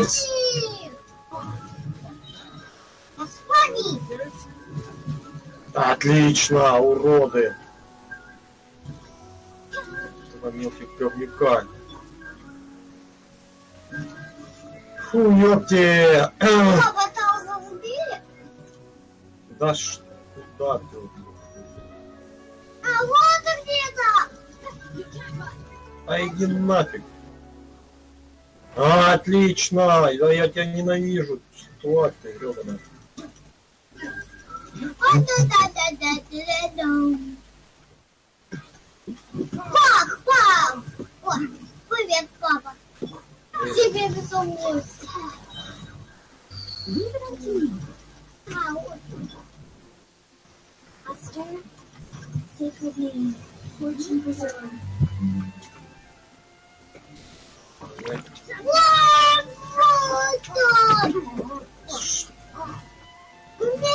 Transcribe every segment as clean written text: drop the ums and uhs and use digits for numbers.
Молодец! Отлично, уроды! Этого мелких говнюка. Фу, ёпте! Да что? Куда ты? А вот и где-то! А иди нафиг! А, отлично! Я тебя ненавижу! Тварь ты, ёбаная! Пах, пах! О, привет, папа! Тебе безумную! А, вот.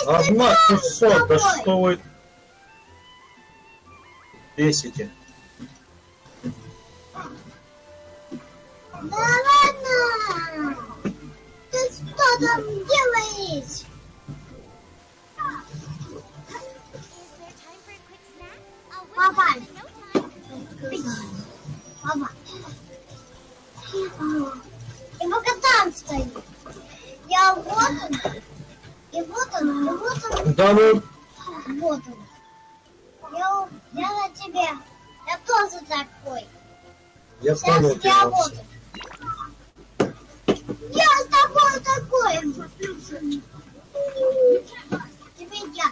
Одна 600, да что вы бесите? Да ладно! Ты что там делаешь? Папа! Папа! И пока там стоит. Я вот он. И вот он, и вот он. Да ну... Вот он. Я на тебе. Я тоже такой. Я Сейчас понял тебя. я вот он. Я с тобой такой. Тебе я.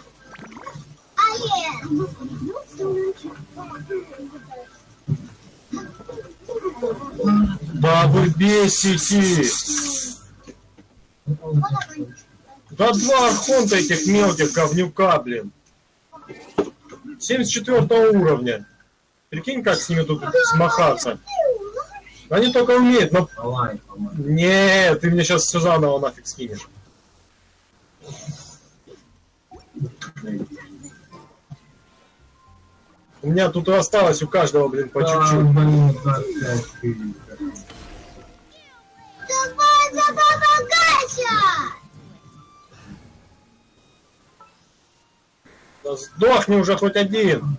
Да вы бесите! Да два архонта этих мелких говнюка, блин. 74 уровня. Прикинь, как с ними тут смахаться. Они только умеют, но... Нет, ты мне сейчас все заново нафиг скинешь. У меня тут осталось у каждого, блин, по чуть-чуть. Давай, помогайся! Да сдохни уже хоть один.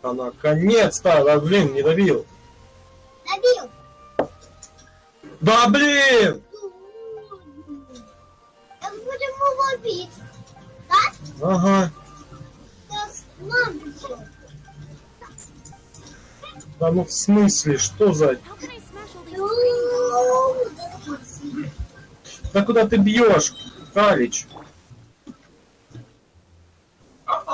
А наконец-то, да блин, не добил. Добил. Да блин! Сейчас будем его бить. Да? Ага. Сейчас нам всё. Да ну в смысле, что за... Да куда ты бьешь, Калич? Вот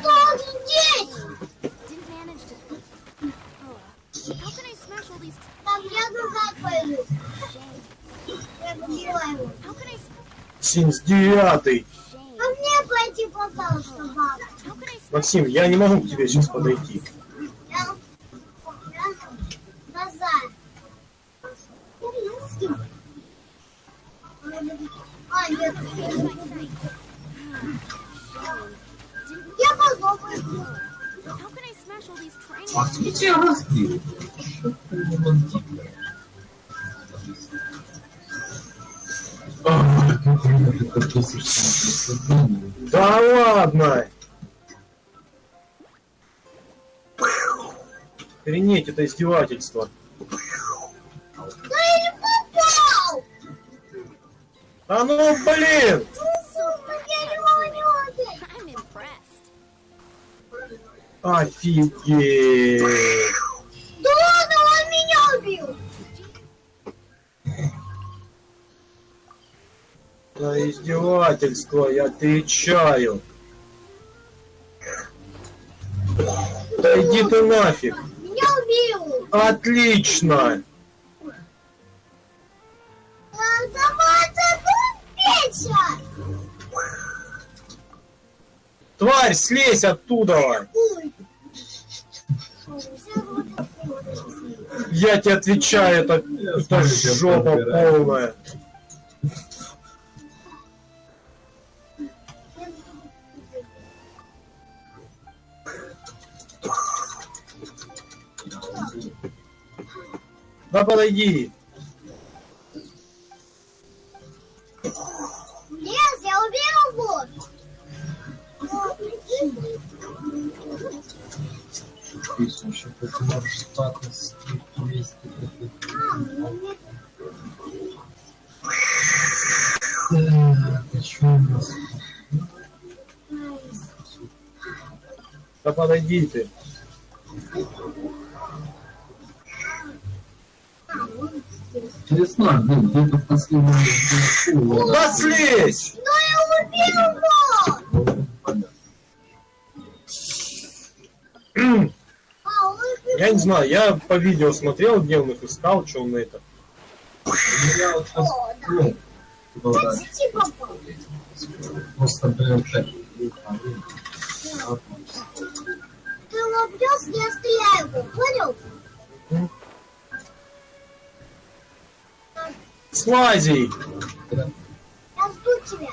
он здесь! Там я назад пойду. Я побила его. 79-й. А мне пойти, пожалуйста, баба. Максим, я не могу к тебе сейчас подойти. Я назад. А, нет. Я попробую. Да ладно! Охренеть, это издевательство. Да я не попал! А ну блин! Офигеть! Да ладно, он меня убил! За издевательство, я отвечаю. Да иди ты нафиг. Меня убил! Отлично! Давай, Петя! Тварь, слезь оттуда! Я тебе отвечаю, это жопа полная. Да подойди. Лес, я убил его. Песню, что ты можешь спать с 200. Ты чё у нас? Да подойди ты. Не знаю, блин, где-то в последнем. Да слезь! Но я убил его. Я не знаю, я по видео смотрел, где он их искал, что он это. Я вот сейчас, ну, Почти попал. просто, блин, так. Ты лобрёшь, я стреляю его, понял? Слазей! Я жду тебя.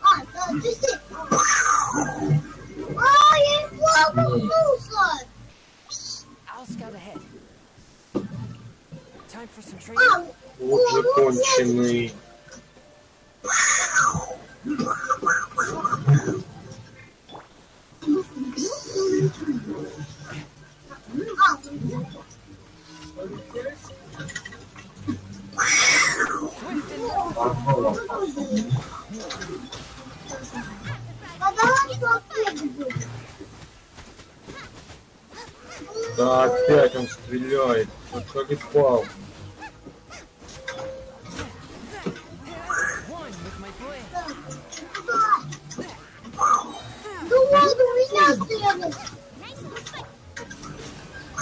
Да, ты здесь. Я его обманулся. I'll scout ahead. Time for some training. Вот же конченый. Да, опять он стреляет. Как и пал. One with my blade. Да ладно, у меня стреляет.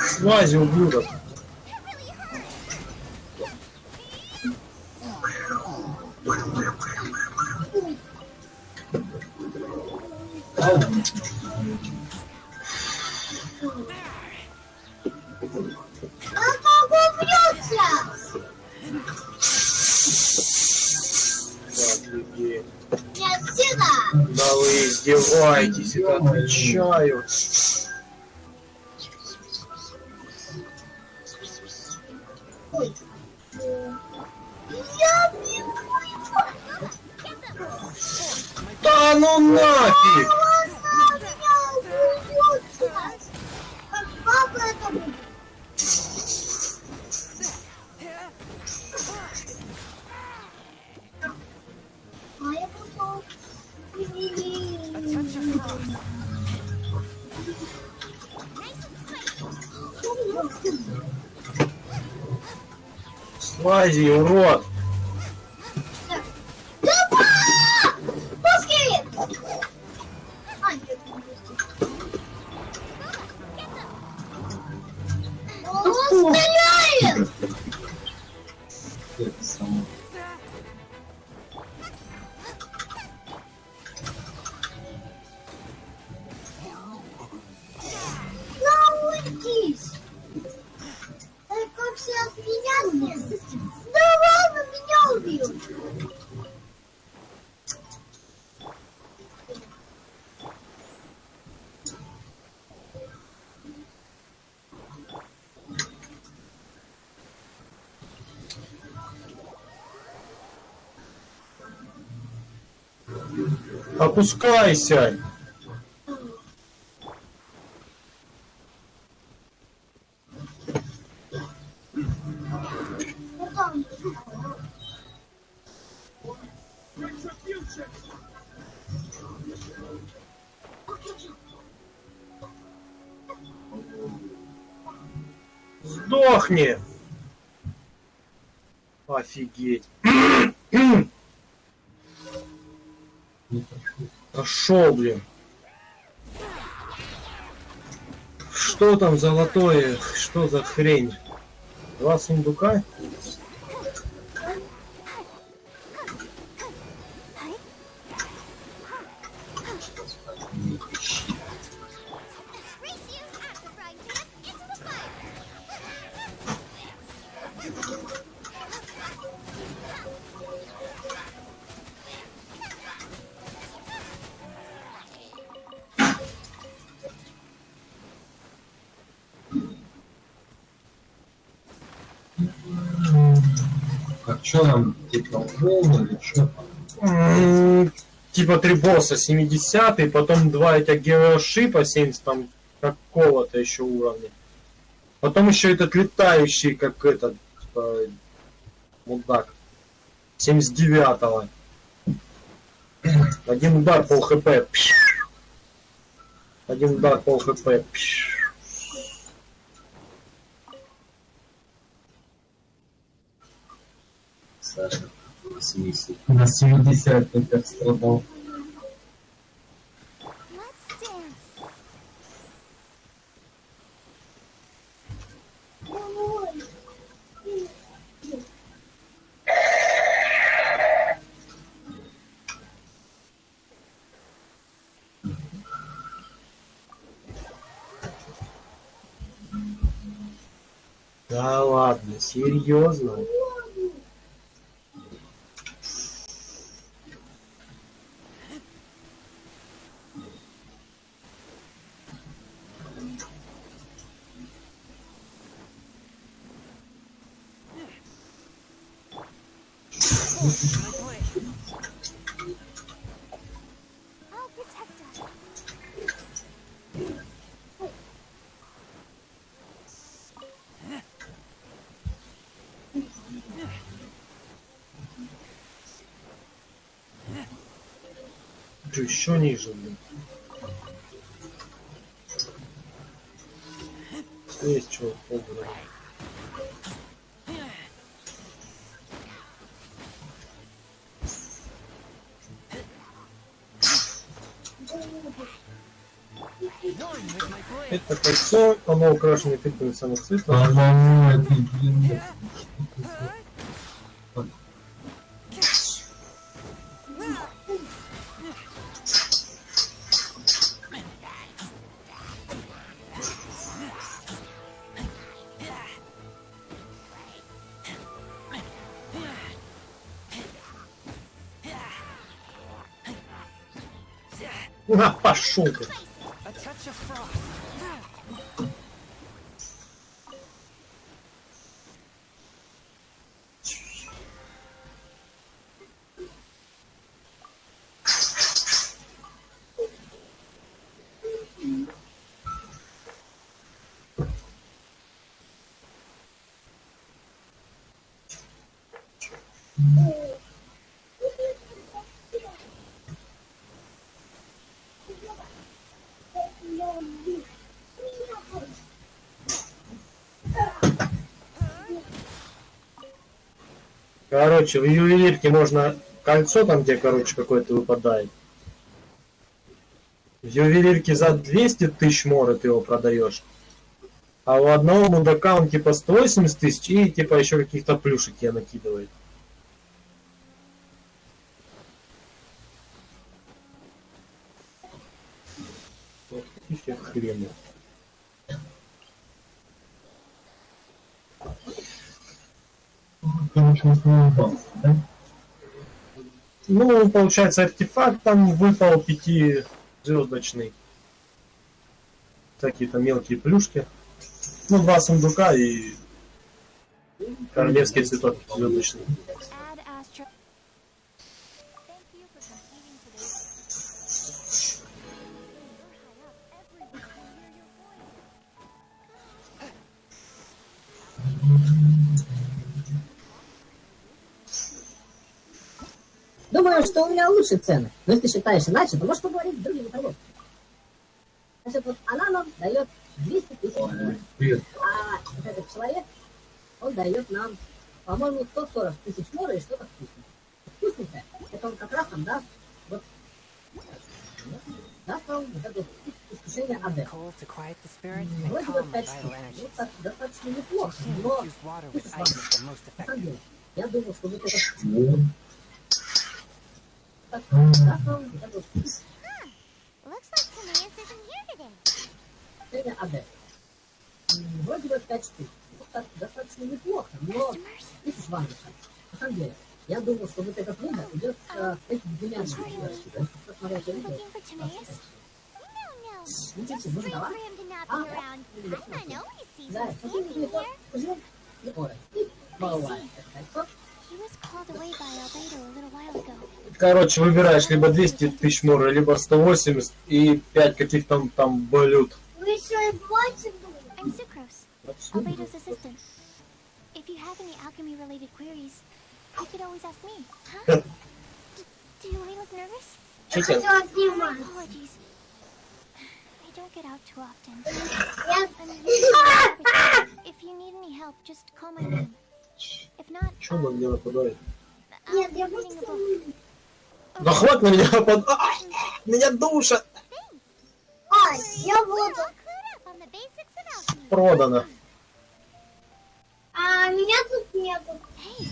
Слази, ублюдок. Я могу убьется. Офигеть. Не отсюда. Да вы издеваетесь, это отвечаю. Ой. Я бегу его. Да ну нафиг! Она меня убьет сейчас. Как папа это будет. Я пошел. A touch of frost. Слази, урод! Пуски! Он стреляет! Это само. Да уйдись! Только все от меня здесь. Да ладно, меня убил! Опускайся! Потом. Сдохни! Офигеть! Пошел, блин. Что там золотое? Что за хрень? 2 сундука? Что там, типа, волны или что там? Типа 3 босса, 70-й, потом 2 этих героя шипа, 70 там какого-то еще уровня. Потом еще этот летающий, как этот, типа, мудак, 79-го. Один удар пол хп. Один удар пол хп. Саша, на 70 как страдал. Let's dance. Да ладно, серьезно? My boy. I'll protect us. Ты еще ниже, блин. Есть чего, полгода. One with my boy. Это кольцо, оно украшено эффектами самоцветов. По-моему, это, блин, На, пошел ты. A touch of frost. Короче, в ювелирке можно кольцо там, где, короче, какое-то выпадает. В ювелирке за 200 тысяч моры ты его продаешь. А у одного мудака он типа 180 тысяч и типа еще каких-то плюшек тебе накидывает. Вот какие хрены. короче, не упал, да? Ну, получается, артефакт там выпал 5-звездочный. Какие-то мелкие плюшки. Ну, 2 сундука и королевский цветок 5-звездочный. Add Astro. Thank you for completing today's. You're high up. Everyone can hear your voice. Думаю, что у меня лучшие цены. Но если ты считаешь иначе, то можешь поговорить с другими торговцами. Значит, вот она нам дает 200 тысяч. Ой, привет. А вот этот человек, он дает нам, по-моему, 140 тысяч мора и что-то вкусненькое. Вкусненькое, это он как раз там даст, вот, даст вам вот это искушение АД. Coal to quiet the spirit and Вроде бы calm my 5 штук. vital Ну, energies. так, достаточно неплохо, Jin но infused water with ice is the most на самом effective. деле, я думал, что вот это Чего? так, даст вам вот это Looks like Timaeus isn't here today. искушение АД. Вроде бы 5 штук. Ну, так, достаточно неплохо, но видишь, Ваня, на самом деле, я думал, что вот этот выбор идет с этим двумя посмотреть Looking for Timaeus? No, no. Видите, Just можно wait давать? for him to not be around. I don't know when he sees Да, us смотри, camping here. пожалуй, и ора. И баловая, так сказать. He was called away by Albedo a little while ago. Короче, выбираешь либо 200 тысяч мора, либо 180 и 5 каких-то там блюд. Вы что, и платите? I'm Sucrose, Albedo's assistant. If you have any alchemy-related queries, you could always ask me. Huh? Do I look nervous? Я Чё хотела My снимать. apologies. I don't get out too often. Я... I'm really nervous. If you need any help, just call my name. If not, Чё на меня нападает? I'll Нет, be я reading a просто... book. Да хватит на меня нападать! Меня душат! Ай, я вот... On the basics of alchemy. Продано. А меня тут нету. Hey,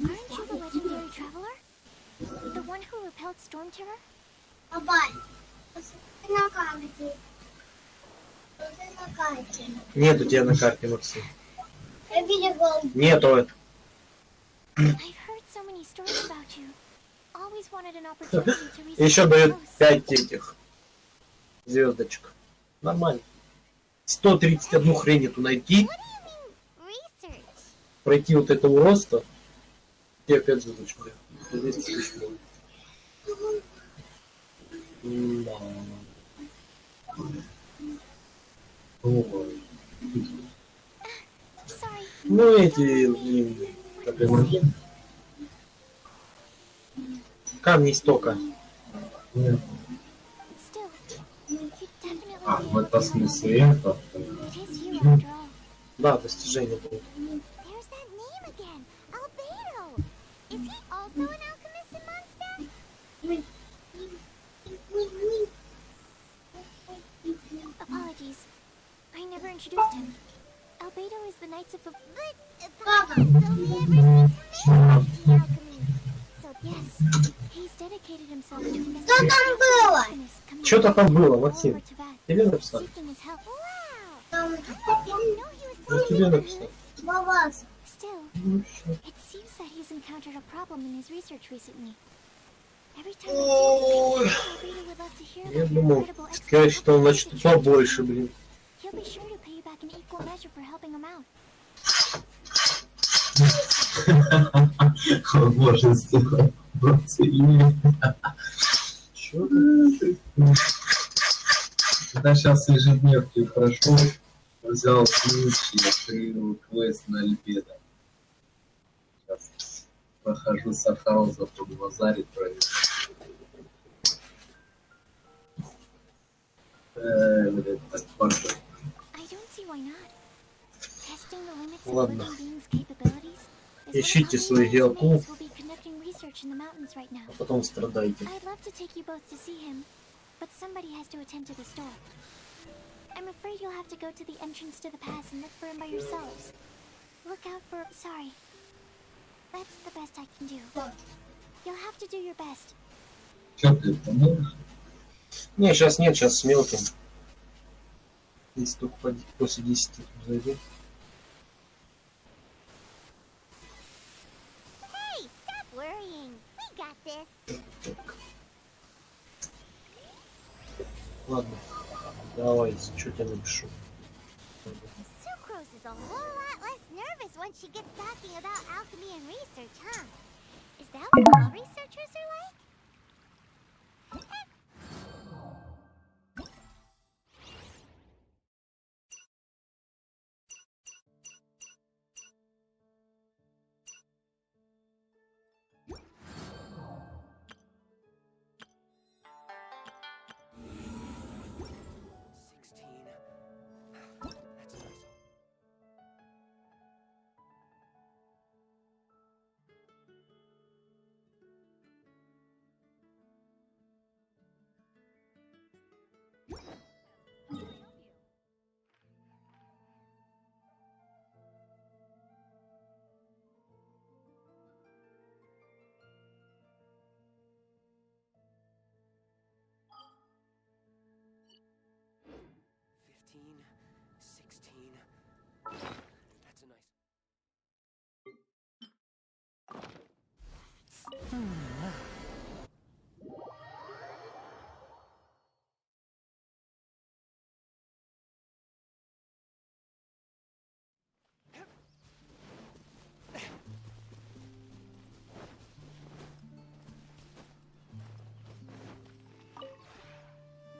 aren't you the legendary traveler? The one who repelled Storm Terror? Бабай, ты на карте. Ты на карте. Нет у тебя на карте, Максим. Я видела... Нету это. I've heard so many stories about you. Always wanted an opportunity to research Еще дает close. 5 этих звездочек. Нормально. 131 хрень эту найти, What do you mean, research? пройти вот это уродство. Тебе 5 звездочек дают. Это 200 тысяч будет. Да. Ой. Sorry. Ну эти как это, камни истока. Нет. Still, you'd definitely А, be в able этом to handle смысле it. это. It is you after all. Да, достижение будет. There's that name again, Albedo. Is he also an alchemist in Mondstadt? Apologies. I never introduced him. Albedo is the Knights of the... Papa. So yes, he's dedicated himself to investigate Что там было? alchemists coming Что-то out там было, all Максим. over Tibet, Тебе написал? seeking his help. Wow! Там... I didn't know he was Я so тебе good. написал. Бабас. Still, Ну, всё. it seems that he's encountered a problem in his research recently. Every time Ой, I see him, Albedo would love to hear я about your думал, incredible сказать, exploits что он of значит the побольше, блин. He'll be sure to pay you back in equal measure for helping him out. О, боже, сделай. Чё ты? Когда сейчас ежедневки прошу, взял ключ и открыл квест на Альбедо. Сейчас прохожу Сахауза под базарит проверить. Блядь, так пошел. I don't see why not. Testing the limits Ладно. of living beings' capabilities is what Ищите Albedo свою and his геоку. mates will be conducting research in the mountains right now. А потом страдайте. I'd love to take you both to see him, but somebody has to attend to the store. I'm afraid you'll have to go to the entrance to the pass and look for him by yourselves. Look out for... Sorry. That's the best I can do. You'll have to do your best. Че ты поможешь? Не, сейчас нет, сейчас с мелким. Если только после 10 зайдет. Hey, stop worrying. We got this. Ладно, давай, что тебе напишу. Sucrose is a whole lot less nervous when she gets talking about alchemy and research, huh? Is that what all researchers are like?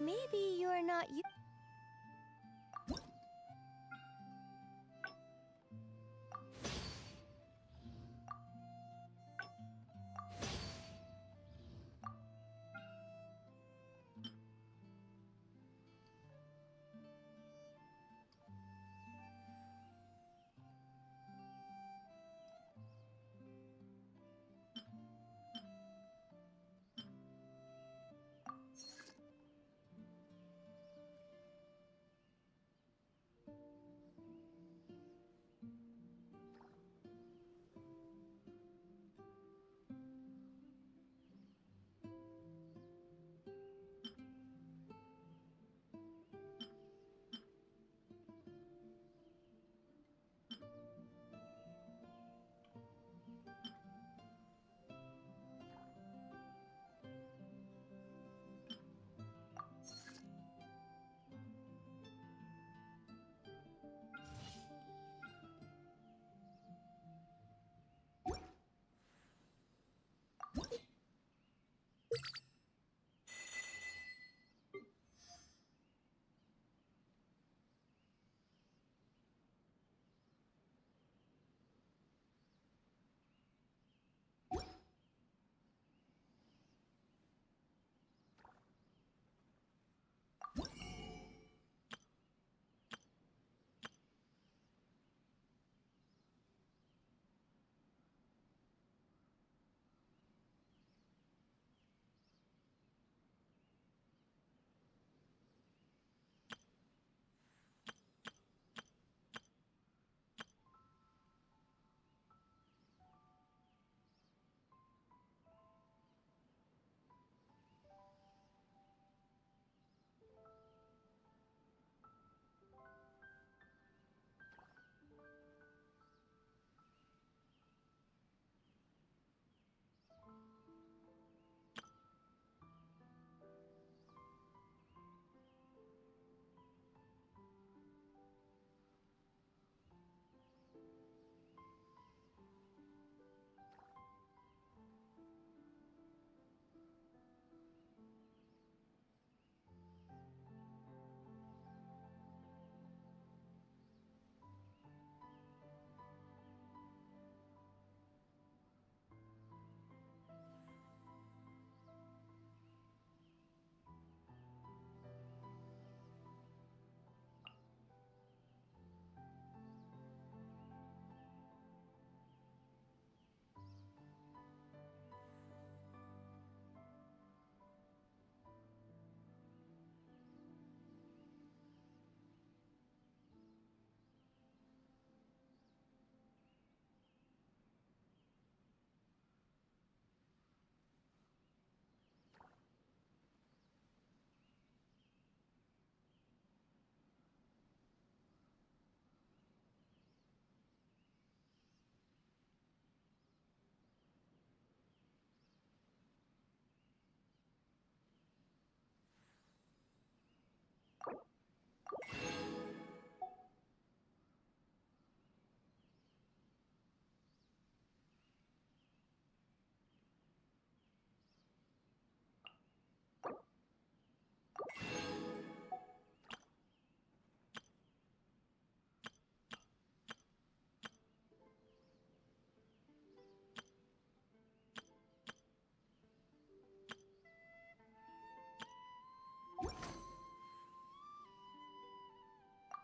Maybe you're not you.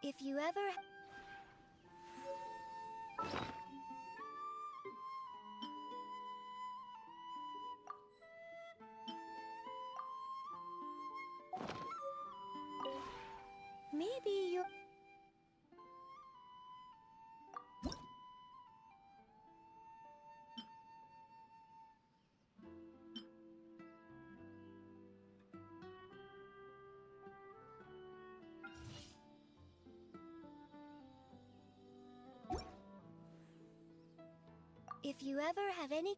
If you ever... Maybe you... If you ever have any...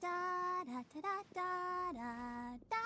da da da da da da da.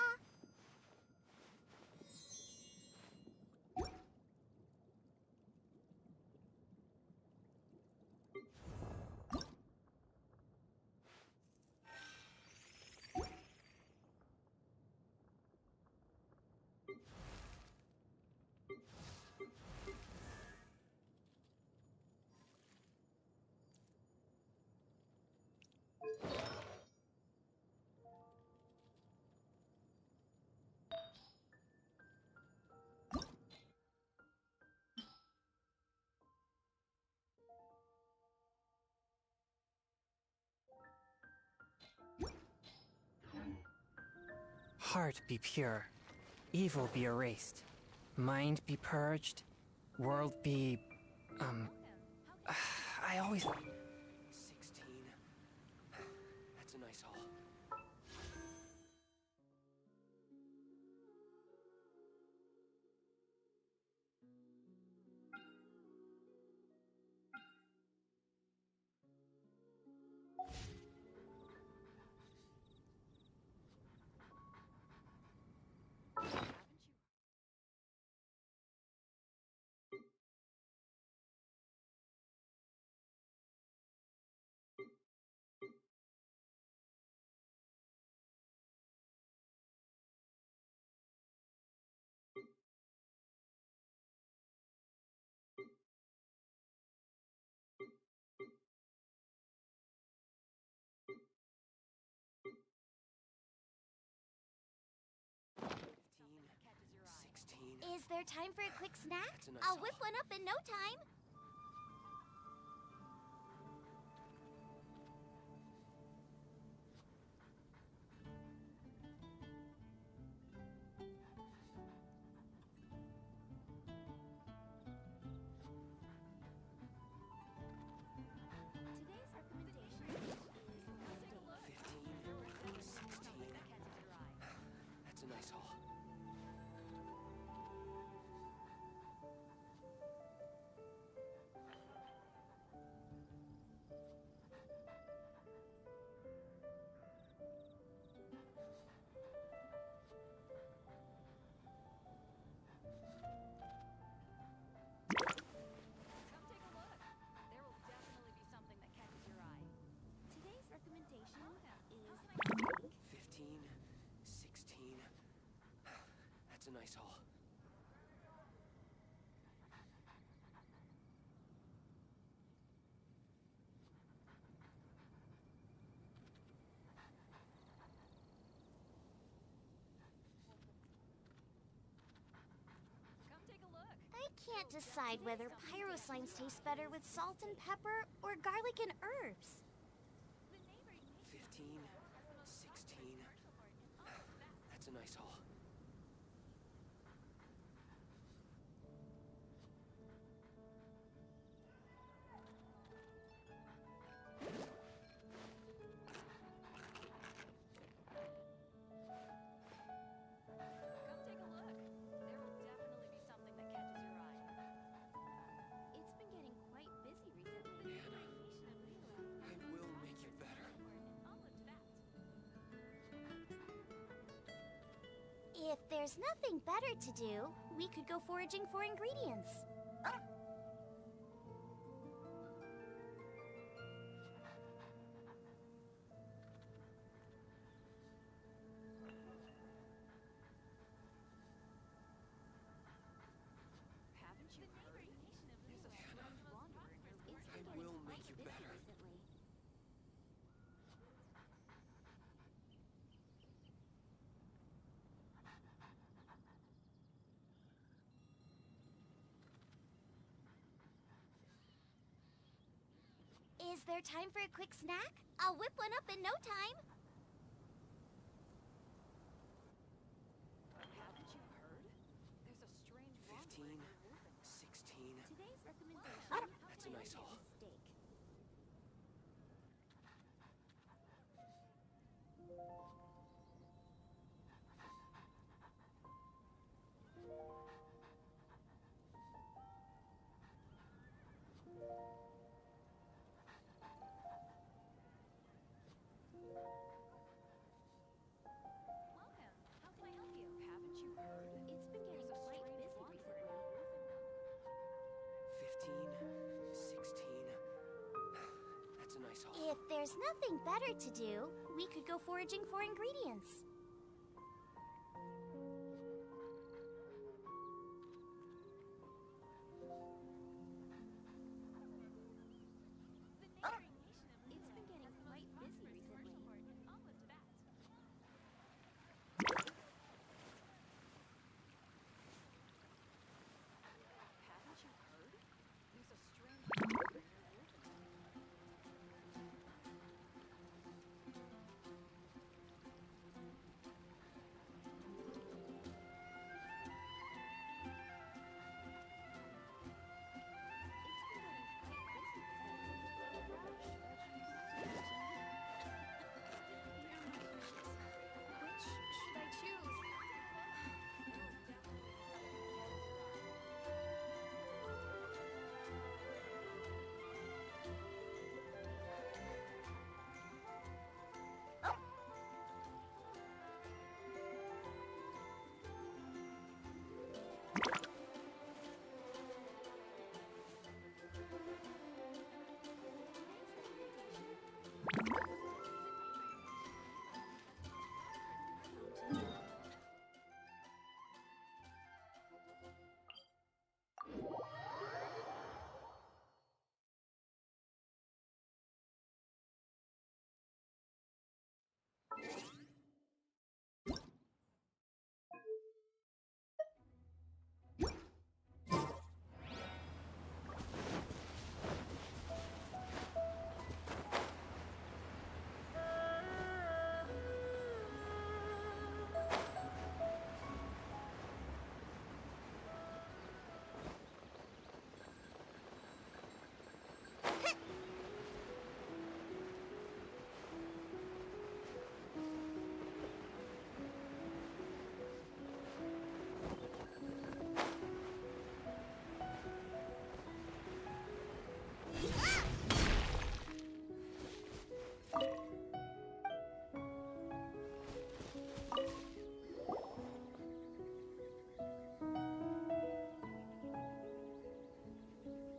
Heart be pure, evil be erased, mind be purged, world be... I always... 16. That's a nice haul. Haven't you? Something that catches your eye. 16. Is there time for a quick snack? That's a nice I'll whip haul. one up in no time. Today's recommendation is Take a look. 15. 16. Something that catches your eye. That's a nice haul. Come take a look. There will definitely be something that catches your eye. Today's recommendation is 15, 16. That's a nice haul. Come take a look. I can't decide whether pyro slimes taste better with salt and pepper or garlic and herbs. 15, 16. That's a nice haul. Come take a look. There will definitely be something that catches your eye. It's been getting quite busy recently. I will make you better. If there's nothing better to do, we could go foraging for ingredients. Haven't you heard? There's a It's been I getting will quite make you busy better. recently. Is there time for a quick snack? I'll whip one up in no time. Haven't you heard? There's a strange 15, 16. Today's recommendation That's a nice haul. is steak. there's nothing better to do, we could go foraging for ingredients. It's been getting quite busy recently. Haven't you heard? There's a strange creature in your wilderness. Which should I choose?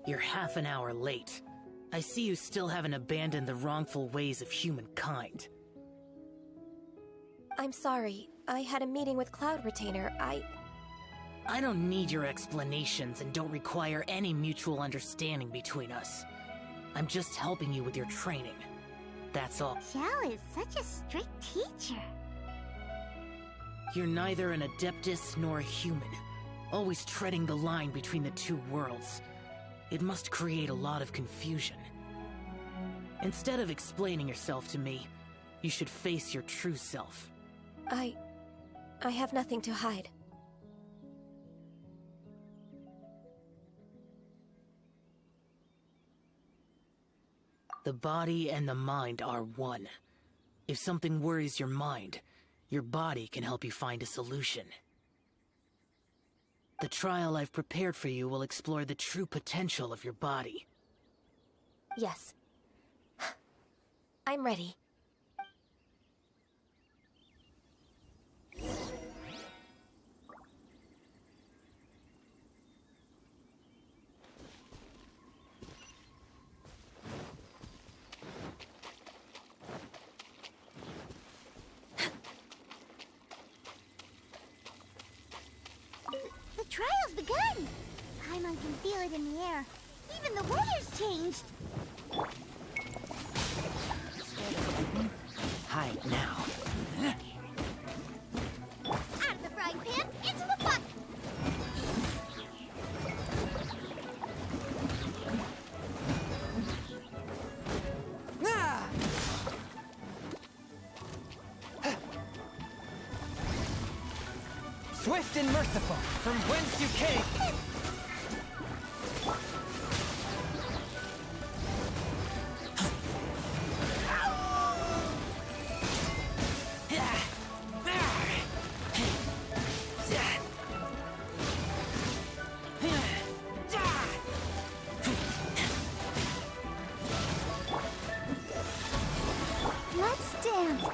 You're half an hour late. I see you still haven't abandoned the wrongful ways of humankind. I'm sorry. I had a meeting with Cloud Retainer. I don't need your explanations and don't require any mutual understanding between us. I'm just helping you with your training. That's all. Xiao is such a strict teacher. You're neither an Adeptus nor a human, always treading the line between the two worlds. It must create a lot of confusion. Instead of explaining yourself to me, you should face your true self. I have nothing to hide. The body and the mind are one. If something worries your mind, your body can help you find a solution. The trial I've prepared for you will explore the true potential of your body. Yes. I'm ready. The trial's begun! Paimon can feel it in the air. Even the weather's changed! Hide now. Out of the frying pan, into the pot! Swift and merciful, from whence you came! Let's dance!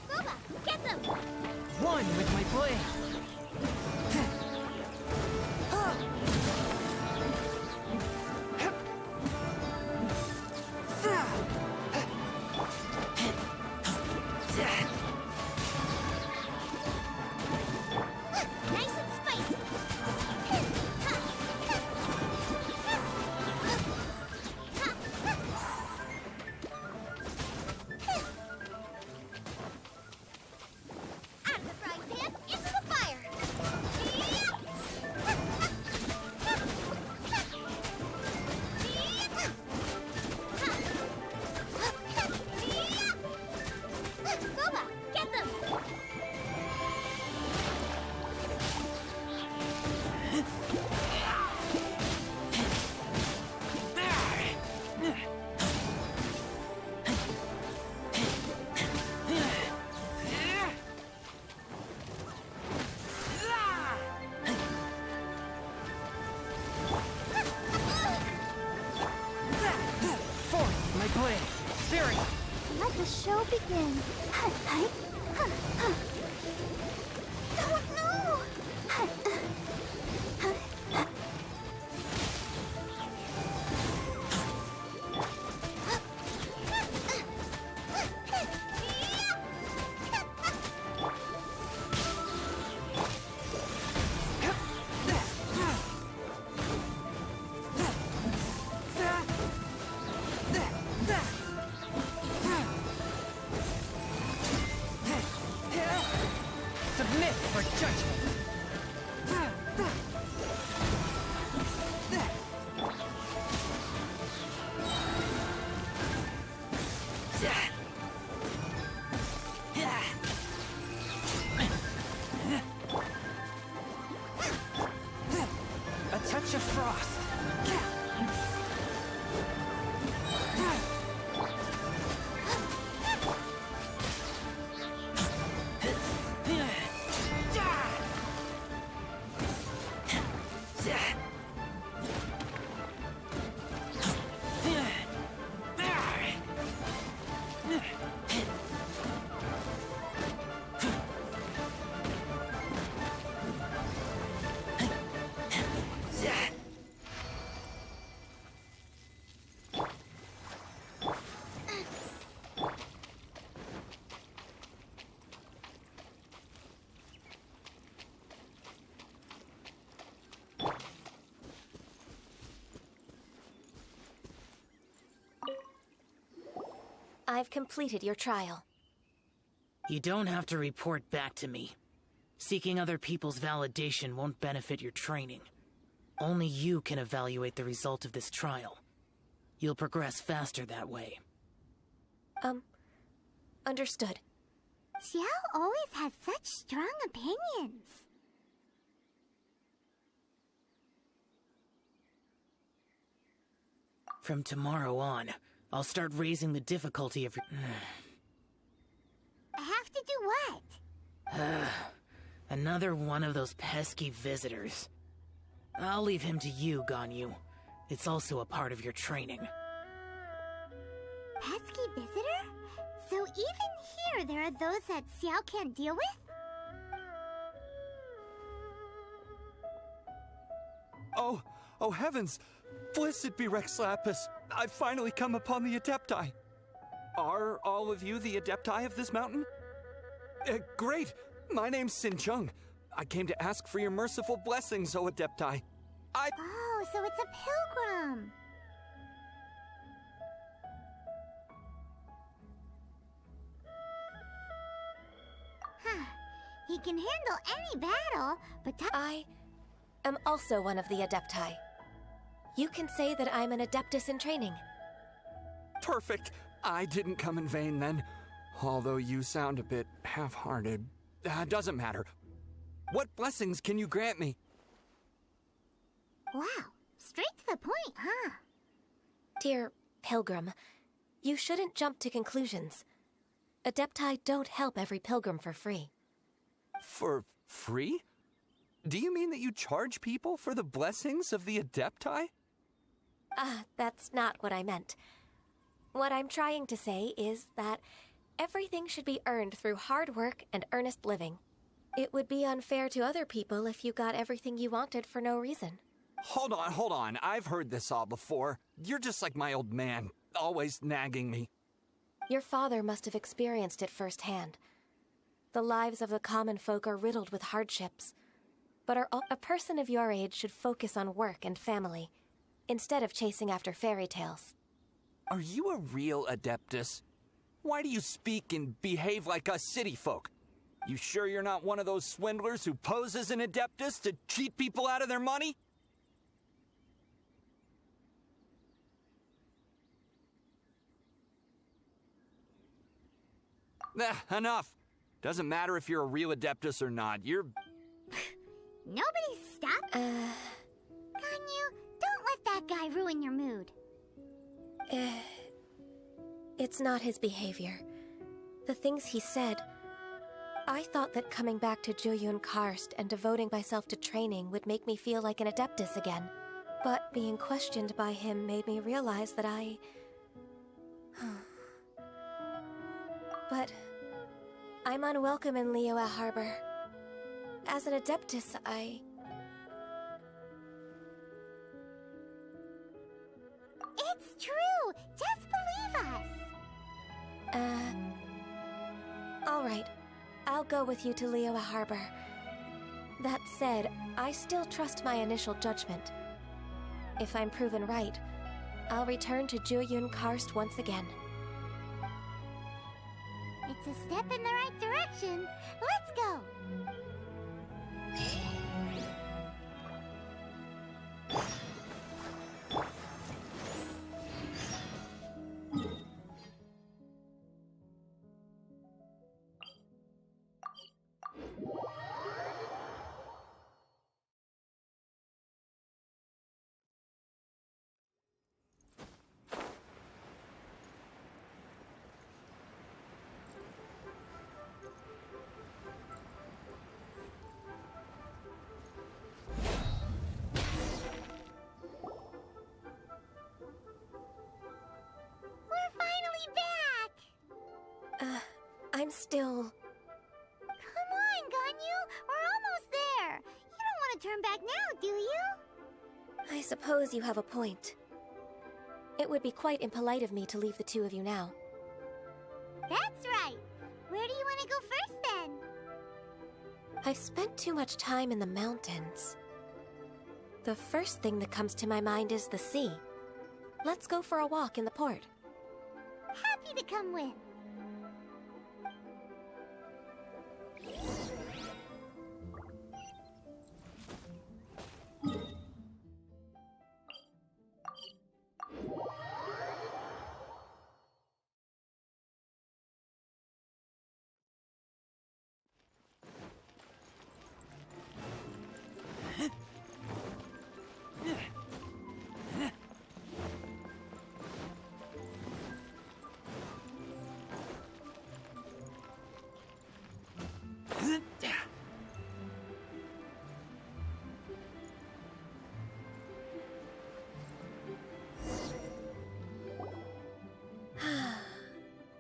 Boba, get them! One with my blade. Nice and spicy! Out of the frying pan, into the fire! Boba, get them! Fourth, my blade. Spirit. Let the show begin. Oh no! Submit for judgment. A touch of frost. I've completed your trial. You don't have to report back to me. Seeking other people's validation won't benefit your training. Only you can evaluate the result of this trial. You'll progress faster that way. Understood. Xiao always has such strong opinions. From tomorrow on, I'll start raising the difficulty of your... I have to do what? Another one of those pesky visitors. I'll leave him to you, Ganyu. It's also a part of your training. Pesky visitor? So even here there are those that Xiao can't deal with? Oh heavens! Blessed be Rex Lapis! I've finally come upon the Adepti. Are all of you the Adepti of this mountain? Great! My name's Sinjung. I came to ask for your merciful blessings, O Adepti. Oh, so it's a pilgrim. Huh. He can handle any battle, but I am also one of the Adepti. You can say that I'm an Adeptus in training. Perfect! I didn't come in vain then. Although you sound a bit half-hearted. Doesn't matter. What blessings can you grant me? Wow, straight to the point, huh? Dear Pilgrim, you shouldn't jump to conclusions. Adepti don't help every pilgrim for free. For free? Do you mean that you charge people for the blessings of the Adepti? That's not what I meant. What I'm trying to say is that everything should be earned through hard work and earnest living. It would be unfair to other people if you got everything you wanted for no reason. Hold on. I've heard this all before. You're just like my old man, always nagging me. Your father must have experienced it firsthand. The lives of the common folk are riddled with hardships. But a person of your age should focus on work and family, instead of chasing after fairy tales. Are you a real Adeptus? Why do you speak and behave like us city folk? You sure you're not one of those swindlers who pose as an Adeptus to cheat people out of their money? Enough. Doesn't matter if you're a real Adeptus or not. You're... Nobody stop. Ganyu, don't let that guy ruin your mood. It's not his behavior. The things he said. I thought that coming back to Jueyun Karst and devoting myself to training would make me feel like an Adeptus again. But being questioned by him made me realize that I... But I'm unwelcome in Liyue Harbor. As an Adeptus, It's true! Just believe us! Alright. I'll go with you to Liyue Harbor. That said, I still trust my initial judgment. If I'm proven right, I'll return to Jueyun Karst once again. It's a step in the right direction. Let's go! I'm still... Come on, Ganyu! We're almost there! You don't want to turn back now, do you? I suppose you have a point. It would be quite impolite of me to leave the two of you now. That's right! Where do you want to go first, then? I've spent too much time in the mountains. The first thing that comes to my mind is the sea. Let's go for a walk in the port. Happy to come with.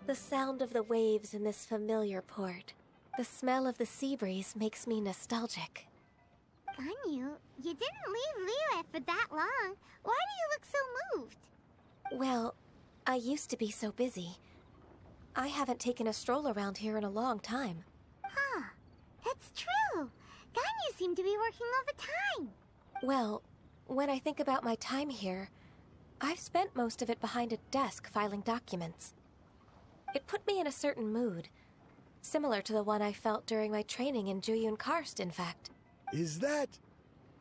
The sound of the waves in this familiar port. The smell of the sea breeze makes me nostalgic. Ganyu, you didn't leave Liyue for that long. Why do you look so moved? Well, I used to be so busy. I haven't taken a stroll around here in a long time. Huh. That's true. Ganyu seemed to be working all the time. Well, when I think about my time here, I've spent most of it behind a desk filing documents. It put me in a certain mood, similar to the one I felt during my training in Jueyun Karst, in fact. Is that...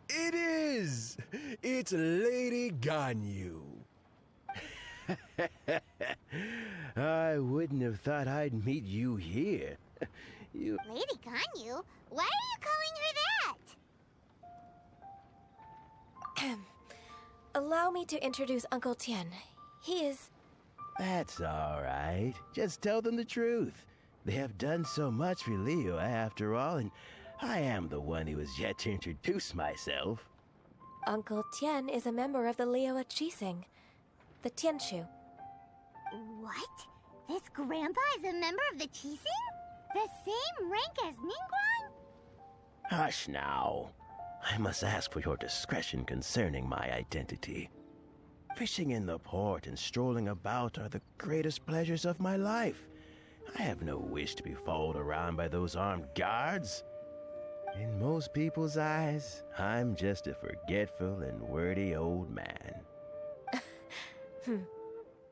It is! It's Lady Ganyu. I wouldn't have thought I'd meet you here. You... Lady Ganyu? Why are you calling her that? Allow me to introduce Uncle Tien. He is... That's all right. Just tell them the truth. They have done so much for Liyue, after all, and I am the one who has yet to introduce myself. Uncle Tian is a member of the Liuwa Qixing, the Tianshu. What? This grandpa is a member of the Qixing? The same rank as Ningguang? Hush now. I must ask for your discretion concerning my identity. Fishing in the port and strolling about are the greatest pleasures of my life. I have no wish to be followed around by those armed guards. In most people's eyes, I'm just a forgetful and wordy old man.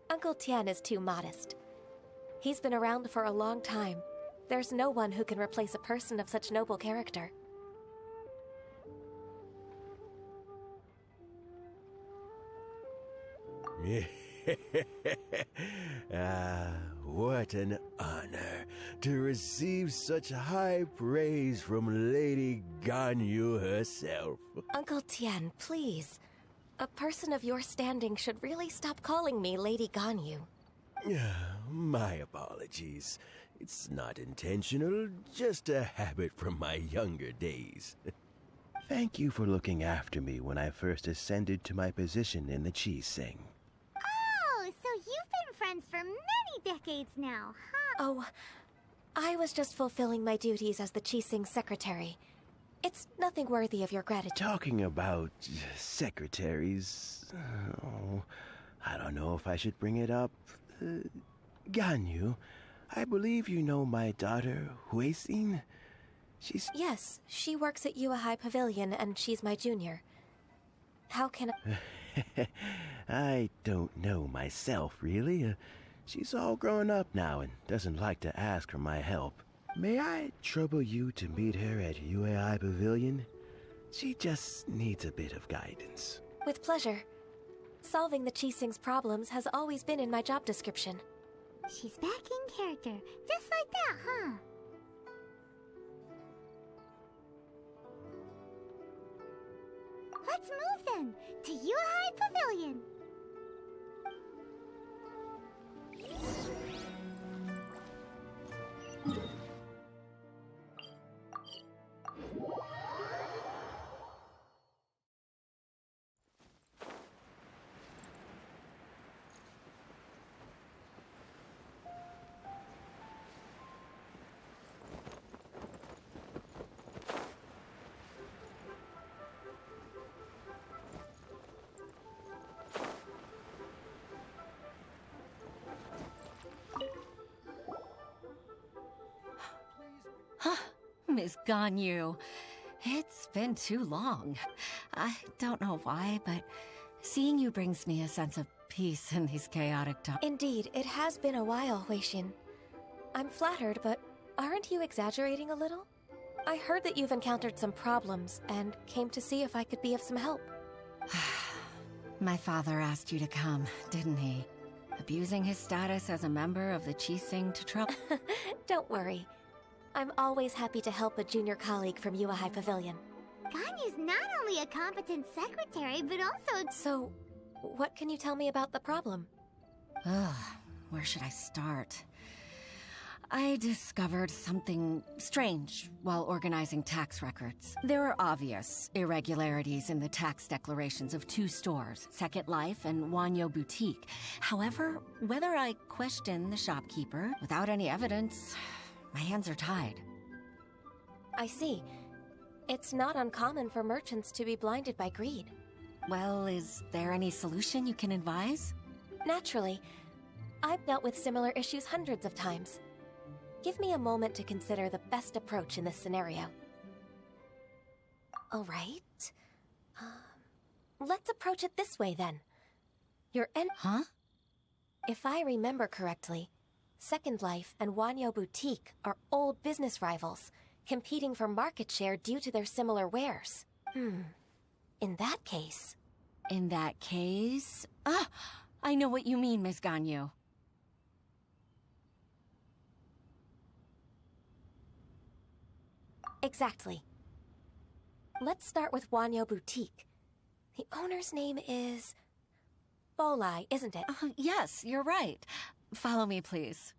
Uncle Tian is too modest. He's been around for a long time. There's no one who can replace a person of such noble character. What an honor to receive such high praise from Lady Ganyu herself. Uncle Tian, please. A person of your standing should really stop calling me Lady Ganyu. My apologies. It's not intentional, just a habit from my younger days. Thank you for looking after me when I first ascended to my position in the Qixing. Oh, so you've been friends for many decades now, huh? Oh, I was just fulfilling my duties as the Qixing secretary. It's nothing worthy of your gratitude. Talking about secretaries... Oh, I don't know if I should bring it up. Ganyu, I believe you know my daughter, Huixin? She's... Yes, she works at Yuehai High Pavilion and she's my junior. How can I... I don't know myself, really. She's all grown up now and doesn't like to ask for my help. May I trouble you to meet her at Yuehai Pavilion? She just needs a bit of guidance. With pleasure. Solving the Qixing's problems has always been in my job description. She's back in character, just like that, huh? Let's move then, to Yuehai Pavilion. Miss Ganyu, it's been too long. I don't know why, but seeing you brings me a sense of peace in these chaotic times. Indeed, it has been a while, Huixin. I'm flattered, but aren't you exaggerating a little? I heard that you've encountered some problems and came to see if I could be of some help. My father asked you to come, didn't he? Abusing his status as a member of the Qixing to trouble. Don't worry. I'm always happy to help a junior colleague from Yuehai Pavilion. Ganyu's not only a competent secretary, but also... So, what can you tell me about the problem? Ugh, where should I start? I discovered something strange while organizing tax records. There are obvious irregularities in the tax declarations of two stores, Second Life and Wanyo Boutique. However, whether I question the shopkeeper without any evidence, my hands are tied. I see. It's not uncommon for merchants to be blinded by greed. Well, is there any solution you can advise? Naturally. I've dealt with similar issues hundreds of times. Give me a moment to consider the best approach in this scenario. All right. Let's approach it this way, then. Huh? If I remember correctly, Second Life and Wanyo Boutique are old business rivals, competing for market share due to their similar wares. In that case... I know what you mean, Miss Ganyu. Exactly. Let's start with Wanyo Boutique. The owner's name is... Bolai, isn't it? Yes, you're right. Follow me, please.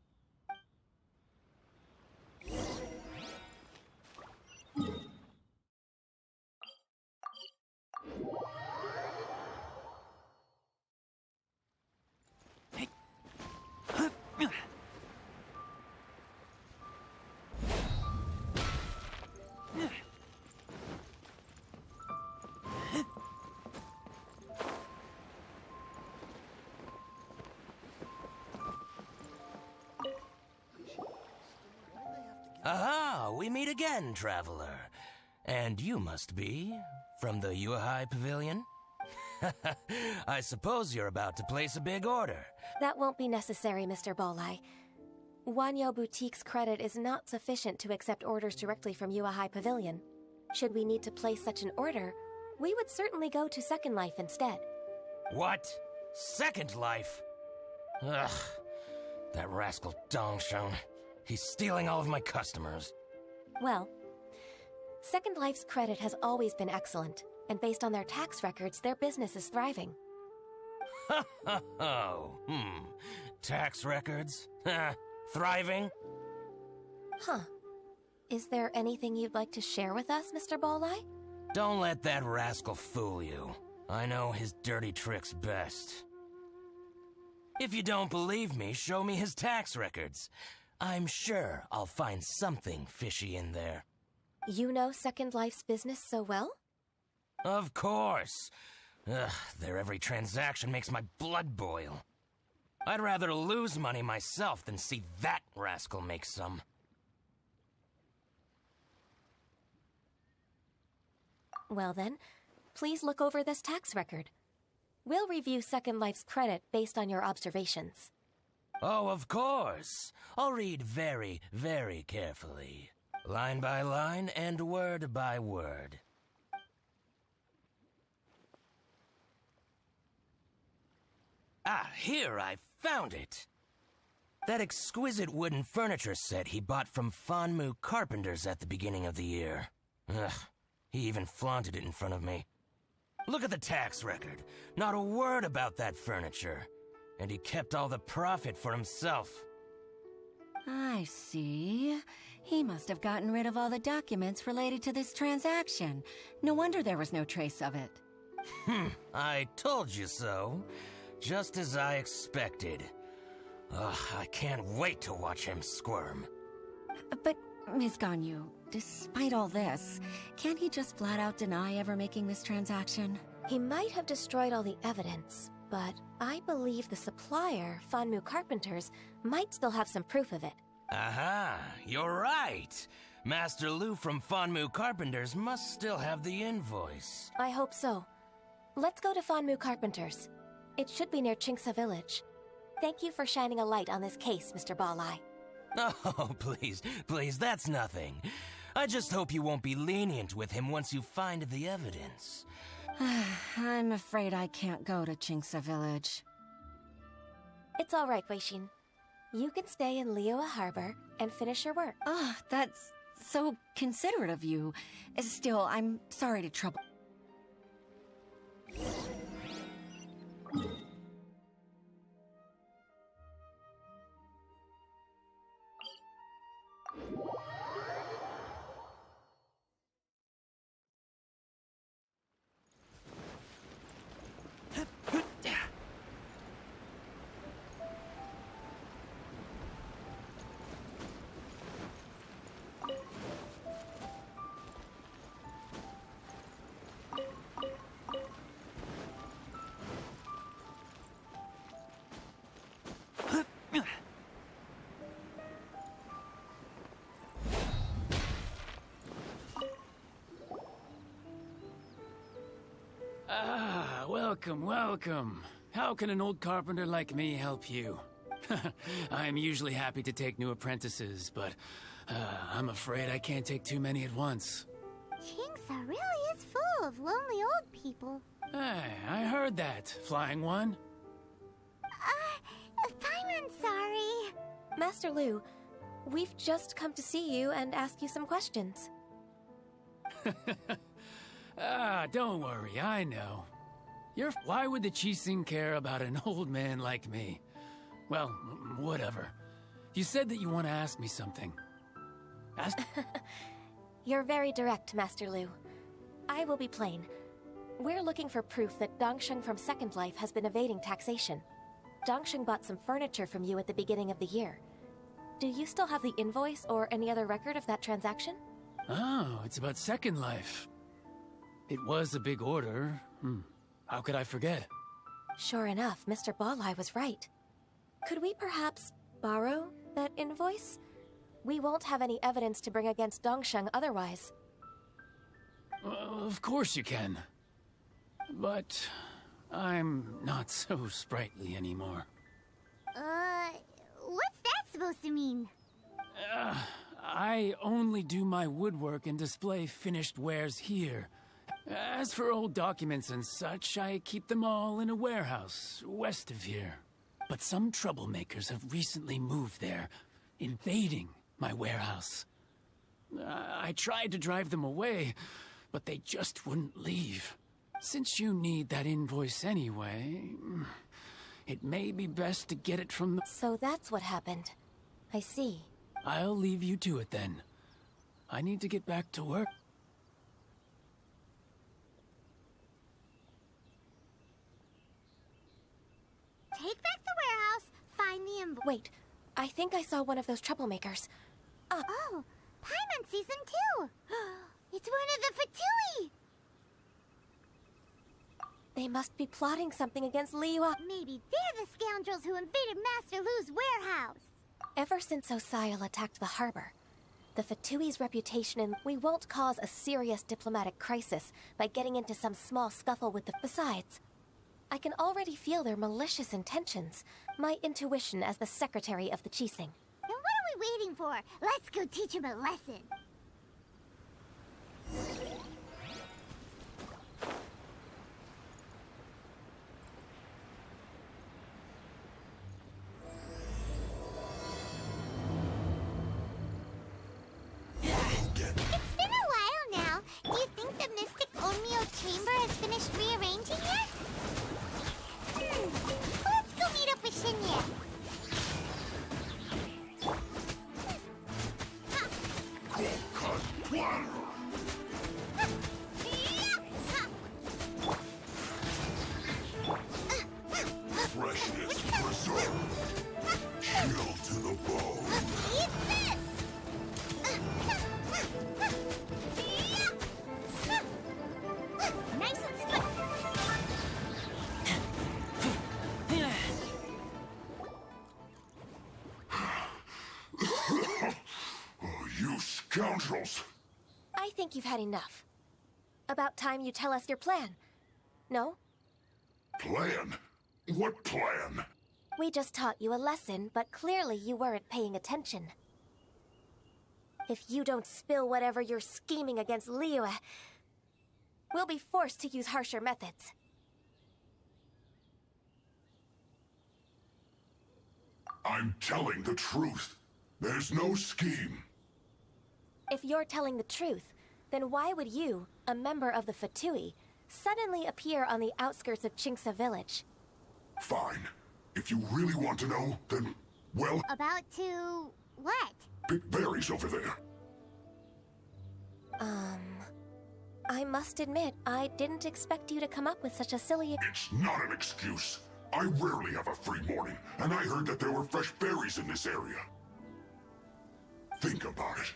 we meet again, traveler. And you must be from the Yuhai Pavilion? I suppose you're about to place a big order. That won't be necessary, Mr. Bolai. Wanyo Boutique's credit is not sufficient to accept orders directly from Yuhai Pavilion. Should we need to place such an order, we would certainly go to Second Life instead. What? Second Life? Ugh. That rascal Dongsheng. He's stealing all of my customers. Well, Second Life's credit has always been excellent, and based on their tax records, their business is thriving. Tax records? Thriving? Huh. Is there anything you'd like to share with us, Mr. Bolai? Don't let that rascal fool you. I know his dirty tricks best. If you don't believe me, show me his tax records. I'm sure I'll find something fishy in there. You know Second Life's business so well? Of course. Ugh, their every transaction makes my blood boil. I'd rather lose money myself than see that rascal make some. Well then, please look over this tax record. We'll review Second Life's credit based on your observations. Oh, of course. I'll read very, very carefully. Line by line and word by word. Ah, here, I found it. That exquisite wooden furniture set he bought from Fanmu Carpenters at the beginning of the year. Ugh, he even flaunted it in front of me. Look at the tax record. Not a word about that furniture. And he kept all the profit for himself. I see. He must have gotten rid of all the documents related to this transaction. No wonder there was no trace of it. I told you so. Just as I expected. Ugh, I can't wait to watch him squirm. But, Ms. Ganyu, despite all this, can't he just flat out deny ever making this transaction? He might have destroyed all the evidence, but I believe the supplier, Fanmu Carpenters, might still have some proof of it. Aha, you're right. Master Lu from Fanmu Carpenters must still have the invoice. I hope so. Let's go to Fanmu Carpenters. It should be near Chingsa Village. Thank you for shining a light on this case, Mr. Balai. Oh, please, please, that's nothing. I just hope you won't be lenient with him once you find the evidence. I'm afraid I can't go to Chingsa Village. It's all right, Weishin. You can stay in Liyue Harbor and finish your work. Oh, that's so considerate of you. Still, I'm sorry to trouble... Ah, welcome, welcome. How can an old carpenter like me help you? I'm usually happy to take new apprentices, but I'm afraid I can't take too many at once. Chingsa really is full of lonely old people. Hey, I heard that, Flying One. I'm sorry. Master Lu, we've just come to see you and ask you some questions. Don't worry, I know. Why would the Qixing care about an old man like me? Well, whatever. You said that you want to ask me something. Ask... You're very direct, Master Lu. I will be plain. We're looking for proof that Dongsheng from Second Life has been evading taxation. Dongsheng bought some furniture from you at the beginning of the year. Do you still have the invoice or any other record of that transaction? Oh, it's about Second Life. It was a big order. How could I forget? Sure enough, Mr. Balai was right. Could we perhaps borrow that invoice? We won't have any evidence to bring against Dongsheng otherwise. Of course you can. But I'm not so sprightly anymore. What's that supposed to mean? I only do my woodwork and display finished wares here. As for old documents and such, I keep them all in a warehouse west of here. But some troublemakers have recently moved there, invading my warehouse. I tried to drive them away, but they just wouldn't leave. Since you need that invoice anyway, it may be best to get it from the... So that's what happened. I see. I'll leave you to it then. I need to get back to work. Take back the warehouse, find the invoice. Wait, I think I saw one of those troublemakers. Oh, Paimon sees them too! It's one of the Fatui! They must be plotting something against Liyue. Maybe they're the scoundrels who invaded Master Lu's warehouse! Ever since Osial attacked the harbor, the Fatui's reputation and we won't cause a serious diplomatic crisis by getting into some small scuffle with the... Besides, I can already feel their malicious intentions. My intuition as the secretary of the Qixing. Then what are we waiting for? Let's go teach him a lesson! It's been a while now. Do you think the Mystic Onmyo Chamber has finished rearranging yet? Let's go meet up with Shinya. Freshness preserved. Chill to the bone. Eat this! Nice and split. Oh, you scoundrels! I think you've had enough. About time you tell us your plan. No? Plan? What plan? We just taught you a lesson, but clearly you weren't paying attention. If you don't spill whatever you're scheming against Liyue, we'll be forced to use harsher methods. I'm telling the truth. There's no scheme. If you're telling the truth, then why would you, a member of the Fatui, suddenly appear on the outskirts of Qingce village? Fine. If you really want to know, then, well... About to... what? Pick berries over there. I must admit, I didn't expect you to come up with such a silly... It's not an excuse. I rarely have a free morning, and I heard that there were fresh berries in this area. Think about it.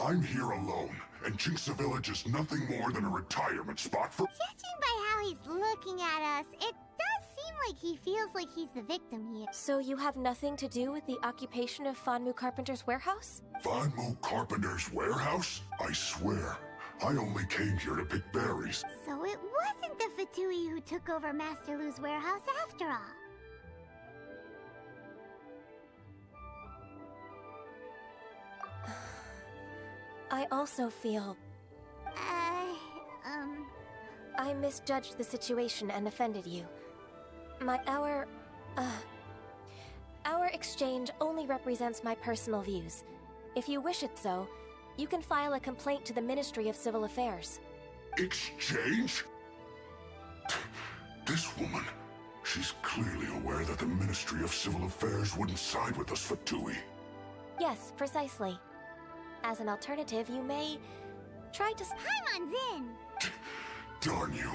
I'm here alone, and Qingce Village is nothing more than a retirement spot for... Judging by how he's looking at us, it does seem like he feels like he's the victim here. So you have nothing to do with the occupation of Fanmu Carpenter's warehouse? Fanmu Carpenter's warehouse? I swear, I only came here to pick berries. So it wasn't the Fatui who took over Master Lu's warehouse after all. I also feel... I misjudged the situation and offended you. Our exchange only represents my personal views. If you wish it so, you can file a complaint to the Ministry of Civil Affairs. Exchange? This woman, she's clearly aware that the Ministry of Civil Affairs wouldn't side with us Fatui. Yes, precisely. As an alternative, you may try to... Paimon's in! Darn you.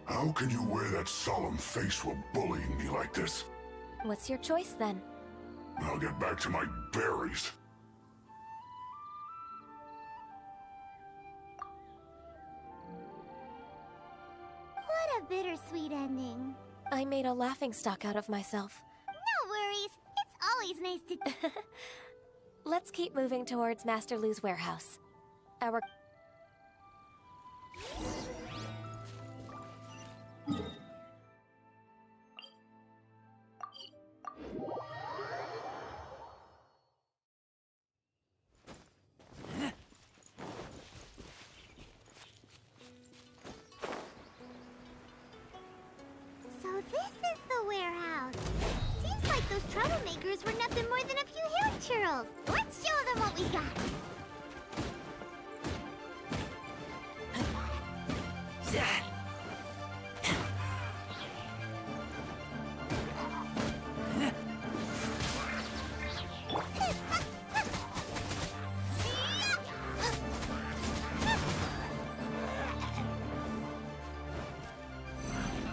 How can you wear that solemn face while bullying me like this? What's your choice, then? I'll get back to my berries. What a bittersweet ending. I made a laughingstock out of myself. No worries. It's always nice to... Let's keep moving towards Master Lu's warehouse. Our... So this is the warehouse. Seems like those troublemakers were nothing more than a few hair churls. Let's show them what we got.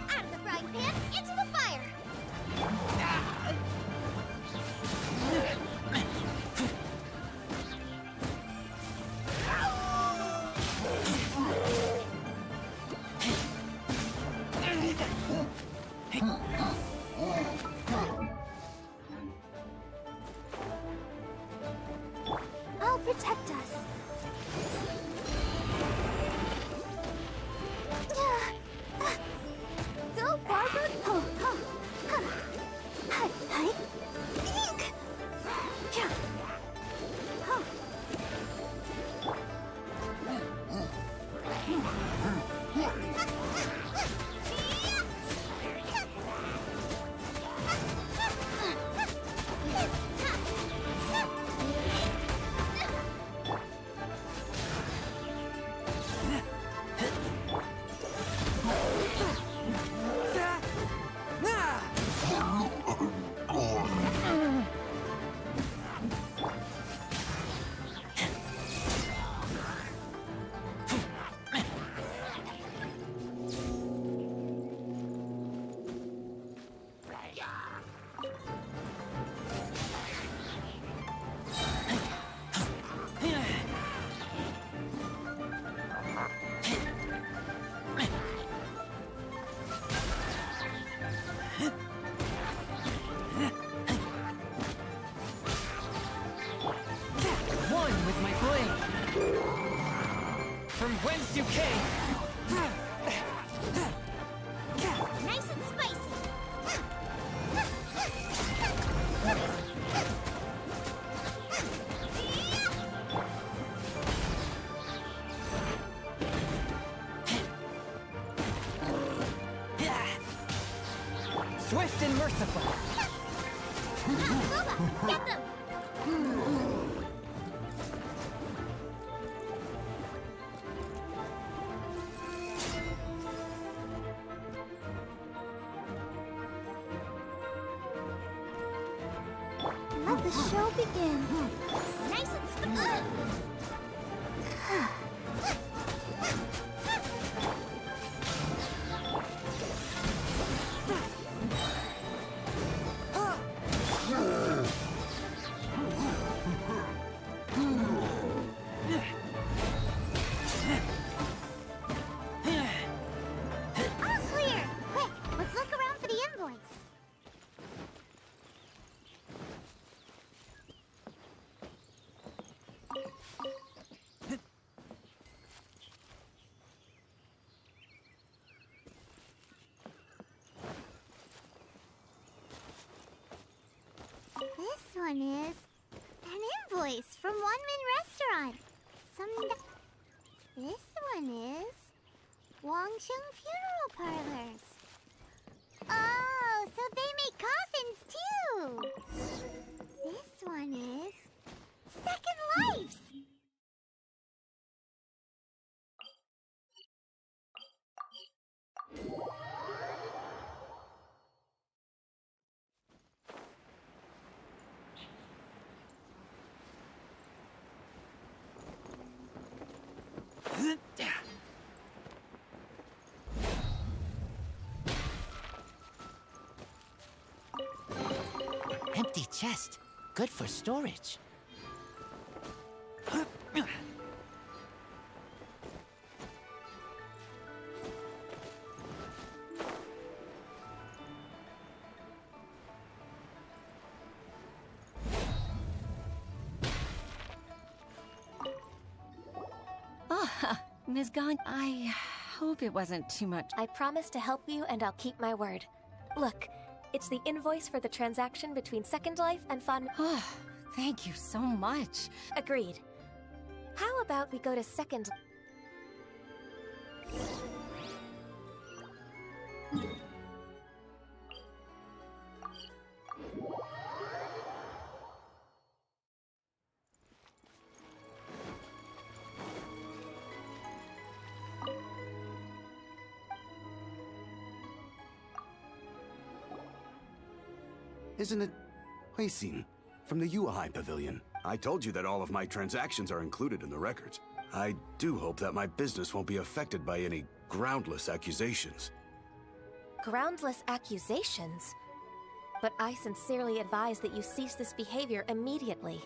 Out of the frying pan, into the fire. I'll protect us. Go, Barbara. Ho, ho. Hi, hi. Eek. Yeah. Ho. One with my blade. From whence you came. Nice and spicy. Swift and merciful. Luba, get them. Let the show begin. Nice and all clear. Quick, let's look around for the invoice. This one is an invoice from One Min Restaurant. This one is Wangsheng Funeral Parlors. Oh, so they make coffins too. This one is Second Lives. Empty chest. Good for storage. Ms. Gon, I hope it wasn't too much. I promise to help you and I'll keep my word. Look, it's the invoice for the transaction between Second Life and Fun. Thank you so much. Agreed. How about we go to Second... Isn't it Huixin from the Yuhai Pavilion? I told you that all of my transactions are included in the records. I do hope that my business won't be affected by any groundless accusations. Groundless accusations? But I sincerely advise that you cease this behavior immediately.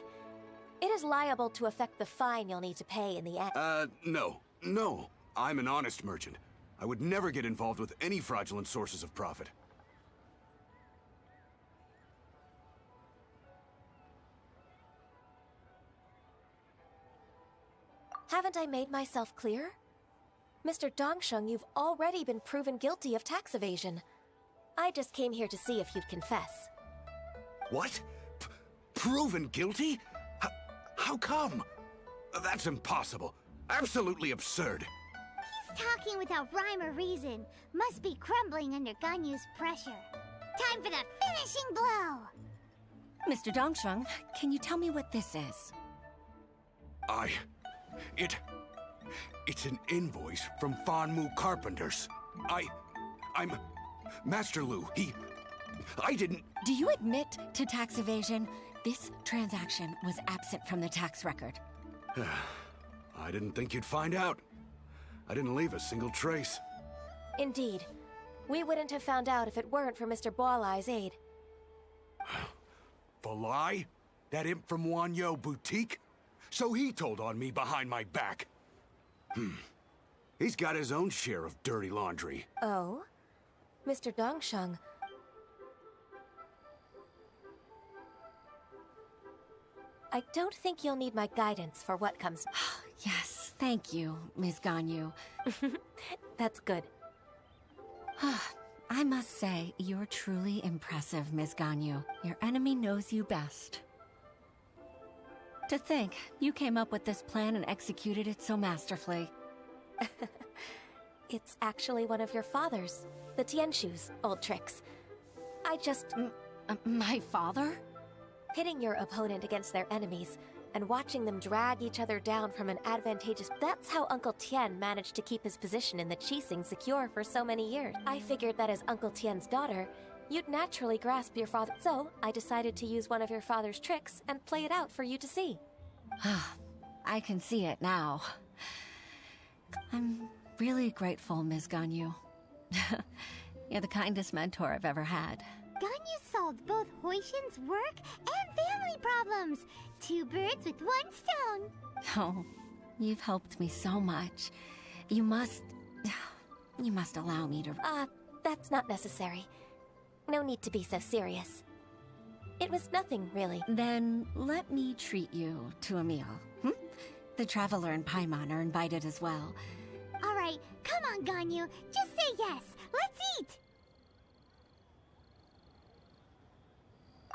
It is liable to affect the fine you'll need to pay in the end. No. I'm an honest merchant. I would never get involved with any fraudulent sources of profit. Haven't I made myself clear? Mr. Dongsheng, you've already been proven guilty of tax evasion. I just came here to see if you'd confess. What? Proven guilty? How come? That's impossible. Absolutely absurd. He's talking without rhyme or reason. Must be crumbling under Ganyu's pressure. Time for the finishing blow! Mr. Dongsheng, can you tell me what this is? It's an invoice from Fanmu Carpenters. I'm Master Lu. I didn't... Do you admit to tax evasion? This transaction was absent from the tax record. I didn't think you'd find out. I didn't leave a single trace. Indeed. We wouldn't have found out if it weren't for Mr. Boalai's aid. Balai? That imp from Wanyo Boutique? So he told on me behind my back. He's got his own share of dirty laundry. Oh? Mr. Dongsheng. I don't think you'll need my guidance for what comes... Yes, thank you, Ms. Ganyu. That's good. I must say, you're truly impressive, Ms. Ganyu. Your enemy knows you best. To think, you came up with this plan and executed it so masterfully. It's actually one of your father's, the Tianshu's, old tricks. I just... My father? Pitting your opponent against their enemies, and watching them drag each other down from an advantageous... That's how Uncle Tien managed to keep his position in the Qixing secure for so many years. I figured that as Uncle Tien's daughter, you'd naturally grasp your father... So, I decided to use one of your father's tricks and play it out for you to see. I can see it now. I'm really grateful, Ms. Ganyu. You're the kindest mentor I've ever had. Ganyu solved both Huixin's work and family problems. 2 birds with 1 stone. Oh, you've helped me so much. You must allow me to... That's not necessary. No need to be so serious. It was nothing, really. Then let me treat you to a meal. The Traveler and Paimon are invited as well. All right, come on, Ganyu. Just say yes. Let's eat.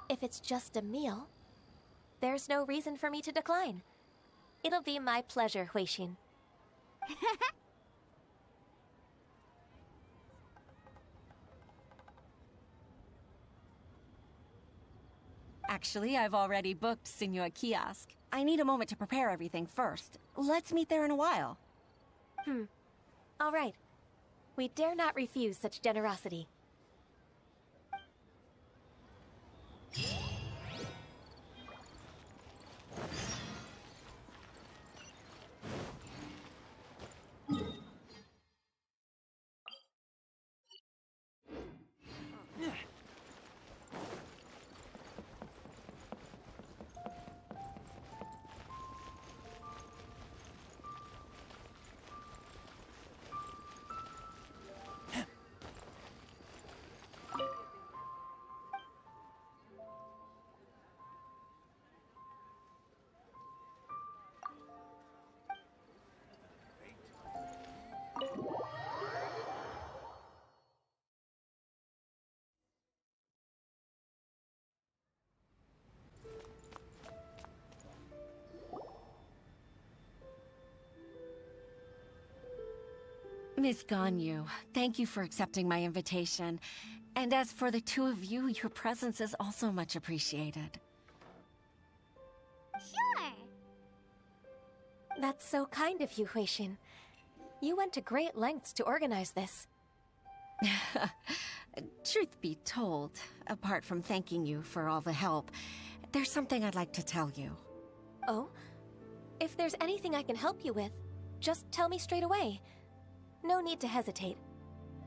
If it's just a meal, there's no reason for me to decline. It'll be my pleasure, Huixin. Actually, I've already booked Senor Kiosk. I need a moment to prepare everything first. Let's meet there in a while. All right. We dare not refuse such generosity. Miss Ganyu, thank you for accepting my invitation. And as for the two of you, your presence is also much appreciated. Sure. That's so kind of you, Huixin. You went to great lengths to organize this. Truth be told, apart from thanking you for all the help, there's something I'd like to tell you. Oh? If there's anything I can help you with, just tell me straight away. No need to hesitate.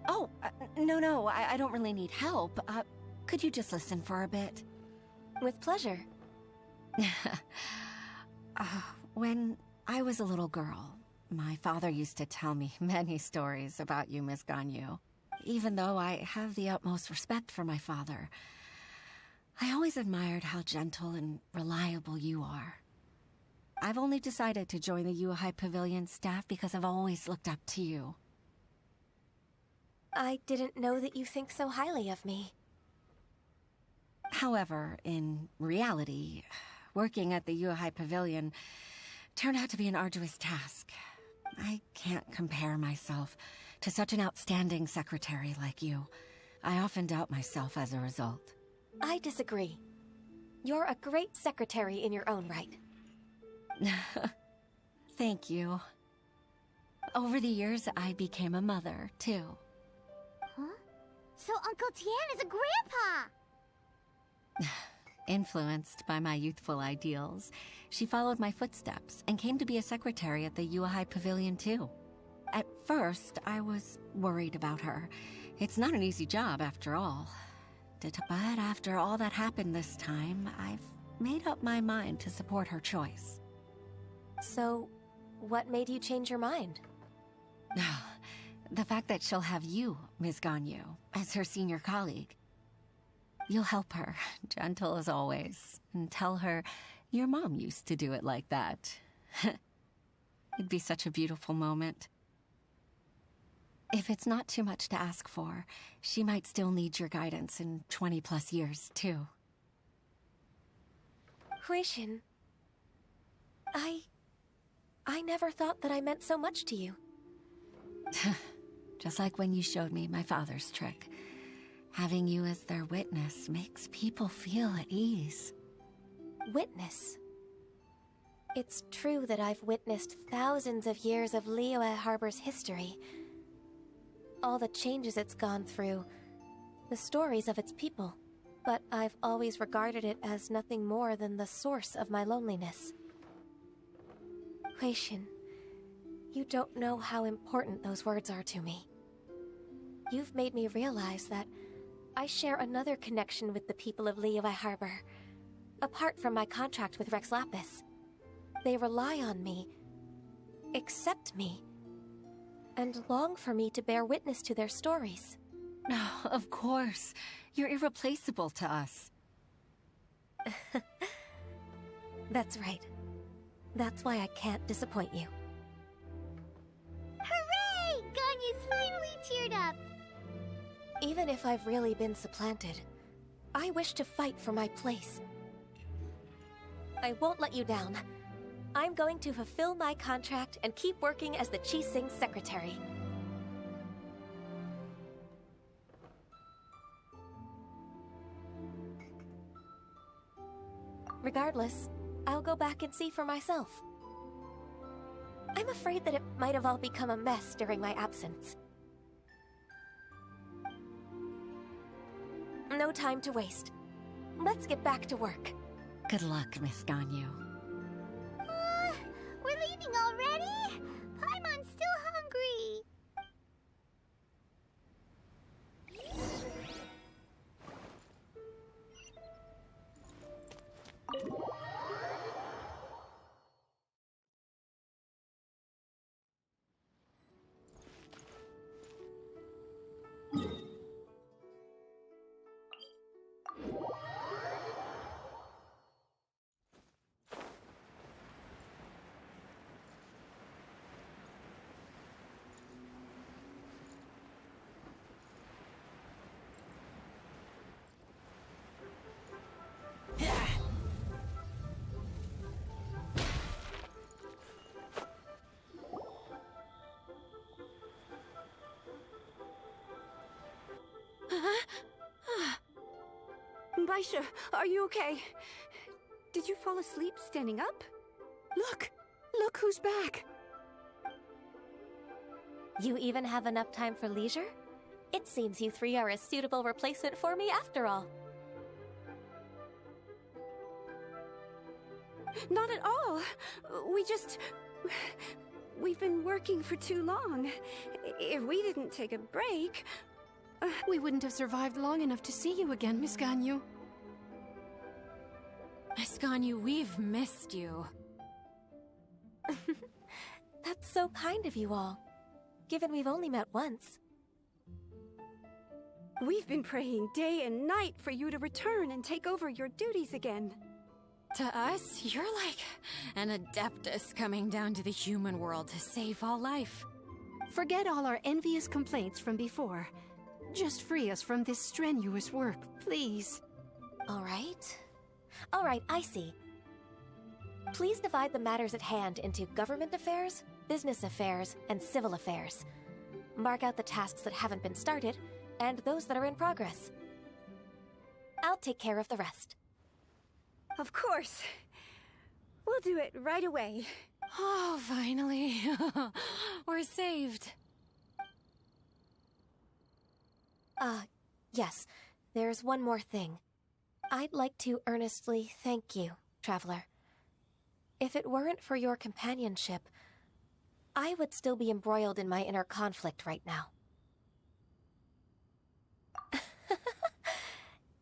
Oh, no, I don't really need help. Could you just listen for a bit? With pleasure. When I was a little girl, my father used to tell me many stories about you, Miss Ganyu. Even though I have the utmost respect for my father, I always admired how gentle and reliable you are. I've only decided to join the Yuhai Pavilion staff because I've always looked up to you. I didn't know that you think so highly of me. However, in reality, working at the Yuhai Pavilion turned out to be an arduous task. I can't compare myself to such an outstanding secretary like you. I often doubt myself as a result. I disagree. You're a great secretary in your own right. Thank you. Over the years, I became a mother, too. Huh? So Uncle Tian is a grandpa! Influenced by my youthful ideals, she followed my footsteps and came to be a secretary at the Yuhai Pavilion, too. At first, I was worried about her. It's not an easy job, after all. But after all that happened this time, I've made up my mind to support her choice. So, what made you change your mind? The fact that she'll have you, Ms. Ganyu, as her senior colleague. You'll help her, gentle as always, and tell her your mom used to do it like that. It'd be such a beautiful moment. If it's not too much to ask for, she might still need your guidance in 20+ years, too. Huixin, I never thought that I meant so much to you. Just like when you showed me my father's trick. Having you as their witness makes people feel at ease. Witness? It's true that I've witnessed thousands of years of Liyue Harbor's history. All the changes it's gone through, the stories of its people. But I've always regarded it as nothing more than the source of my loneliness. Huixin, you don't know how important those words are to me. You've made me realize that I share another connection with the people of Liyue Harbor, apart from my contract with Rex Lapis. They rely on me, accept me, and long for me to bear witness to their stories. Oh, of course. You're irreplaceable to us. That's right. That's why I can't disappoint you. Hooray! Ganyu's finally cheered up! Even if I've really been supplanted, I wish to fight for my place. I won't let you down. I'm going to fulfill my contract and keep working as the Qixing's secretary. Regardless, I'll go back and see for myself. I'm afraid that it might have all become a mess during my absence. No time to waste. Let's get back to work. Good luck, Miss Ganyu. We're leaving already? Paimon's still hungry. Baisha, are you okay? Did you fall asleep standing up? Look! Look who's back! You even have enough time for leisure? It seems you three are a suitable replacement for me after all. Not at all. We've been working for too long. If we didn't take a break... We wouldn't have survived long enough to see you again, Miss Ganyu. Miss Ganyu, we've missed you. That's so kind of you all, given we've only met once. We've been praying day and night for you to return and take over your duties again. To us, you're like an adeptus coming down to the human world to save all life. Forget all our envious complaints from before. Just free us from this strenuous work, please. All right. All right, I see. Please divide the matters at hand into government affairs, business affairs, and civil affairs. Mark out the tasks that haven't been started, and those that are in progress. I'll take care of the rest. Of course. We'll do it right away. Oh, finally. We're saved. Yes. There's one more thing. I'd like to earnestly thank you, Traveler. If it weren't for your companionship, I would still be embroiled in my inner conflict right now.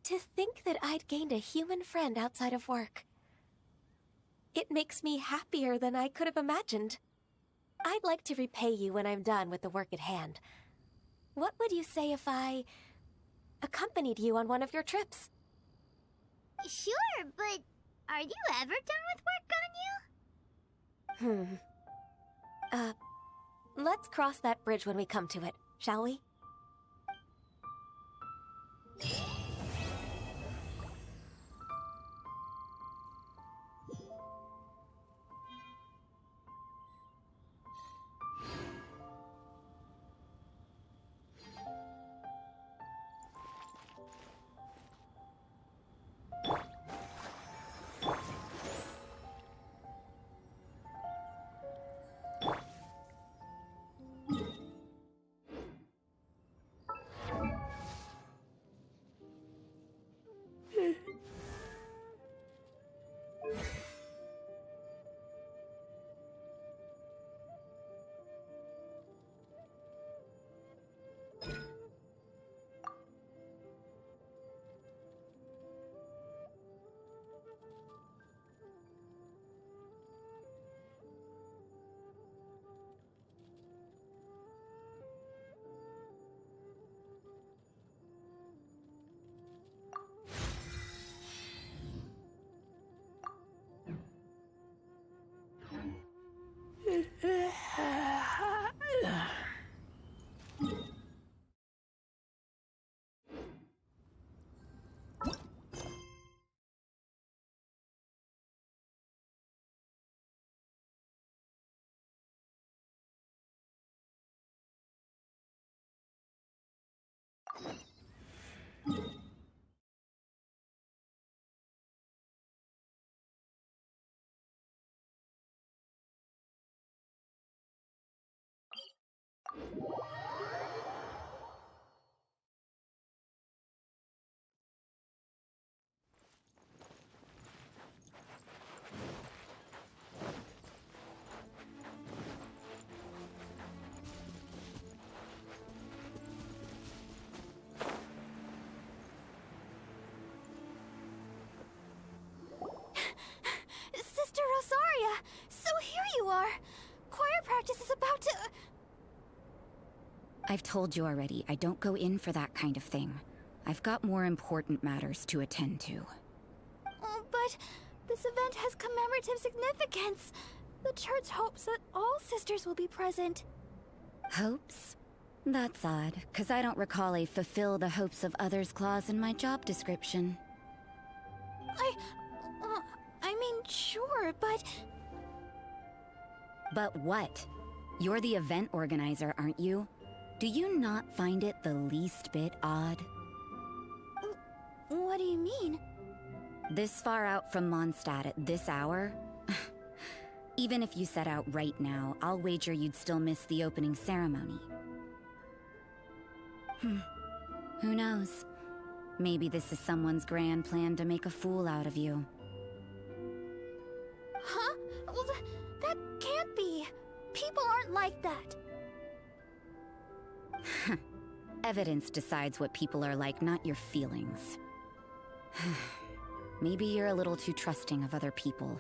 To think that I'd gained a human friend outside of work. It makes me happier than I could have imagined. I'd like to repay you when I'm done with the work at hand. What would you say if I accompanied you on one of your trips? Sure, but are you ever done with work on you? Let's cross that bridge when we come to it, shall we? Sister Rosaria! So here you are! Choir practice is about to... I've told you already, I don't go in for that kind of thing. I've got more important matters to attend to. Oh, but this event has commemorative significance. The church hopes that all sisters will be present. Hopes? That's odd, because I don't recall a fulfill the hopes of others clause in my job description. I mean, sure, but... But what? You're the event organizer, aren't you? Do you not find it the least bit odd? What do you mean? This far out from Mondstadt at this hour? Even if you set out right now, I'll wager you'd still miss the opening ceremony. Who knows? Maybe this is someone's grand plan to make a fool out of you. Huh? Well, that can't be. People aren't like that. Evidence decides what people are like, not your feelings. Maybe you're a little too trusting of other people.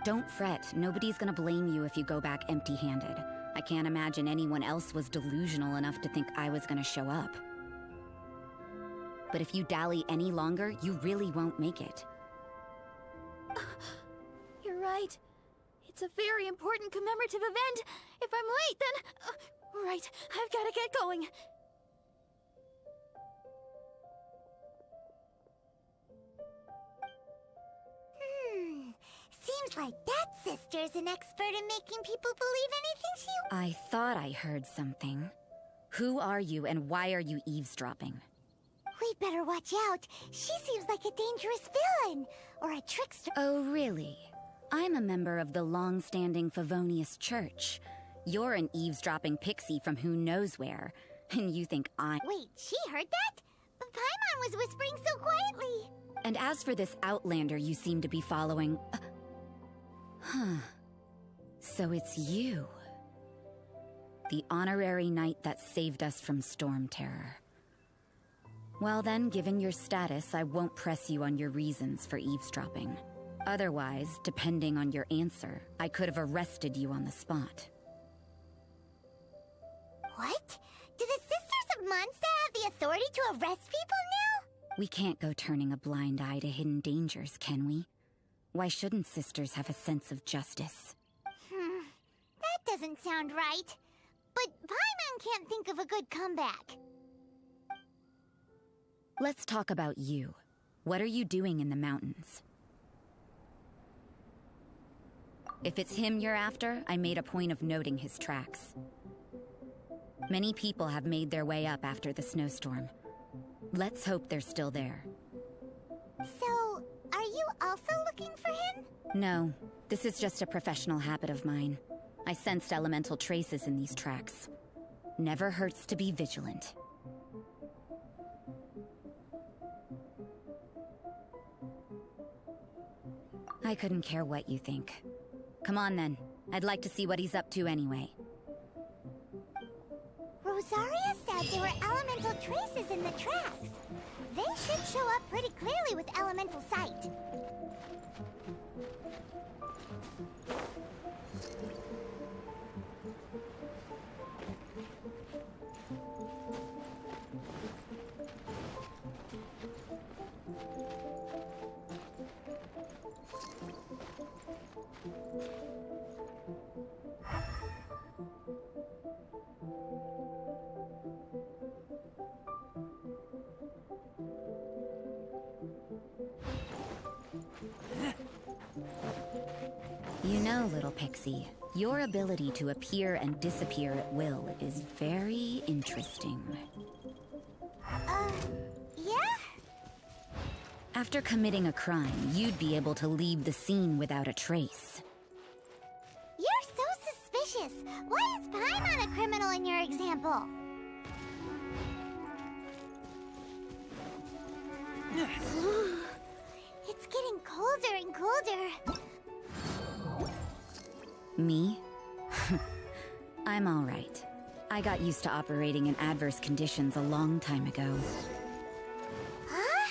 Don't fret, nobody's gonna blame you if you go back empty-handed. I can't imagine anyone else was delusional enough to think I was gonna show up. But if you dally any longer, you really won't make it. You're right. It's a very important commemorative event. If I'm late, then... right, I've gotta get going. Seems like that sister's an expert in making people believe anything she... I thought I heard something. Who are you and why are you eavesdropping? We'd better watch out. She seems like a dangerous villain. Or a trickster. Oh, really? I'm a member of the long-standing Favonius Church. You're an eavesdropping pixie from who knows where. And you think I'm... Wait, she heard that? But Paimon was whispering so quietly. And as for this outlander you seem to be following... Huh. So it's you. The honorary knight that saved us from storm terror. Well then, given your status, I won't press you on your reasons for eavesdropping. Otherwise, depending on your answer, I could have arrested you on the spot. What? Do the Sisters of Mondstadt have the authority to arrest people now? We can't go turning a blind eye to hidden dangers, can we? Why shouldn't sisters have a sense of justice? That doesn't sound right. But Paimon can't think of a good comeback. Let's talk about you. What are you doing in the mountains? If it's him you're after, I made a point of noting his tracks. Many people have made their way up after the snowstorm. Let's hope they're still there. So, are you also looking for him? No, this is just a professional habit of mine. I sensed elemental traces in these tracks. Never hurts to be vigilant. I couldn't care what you think. Come on then. I'd like to see what he's up to anyway. Rosaria said there were elemental traces in the tracks. They should show up pretty clearly with elemental sight. You know, little pixie, your ability to appear and disappear at will is very interesting. Yeah? After committing a crime, you'd be able to leave the scene without a trace. You're so suspicious. Why is Paimon a criminal in your example? It's getting colder and colder. Me? I'm all right. I got used to operating in adverse conditions a long time ago. Huh?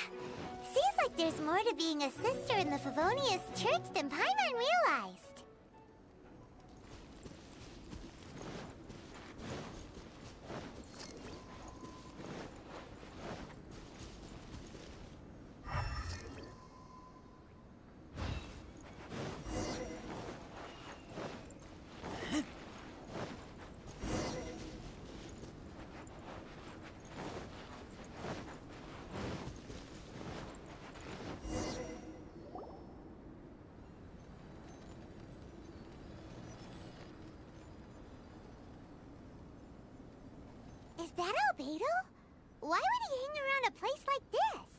Seems like there's more to being a sister in the Favonius Church than Paimon realized. Is that Albedo? Why would he hang around a place like this?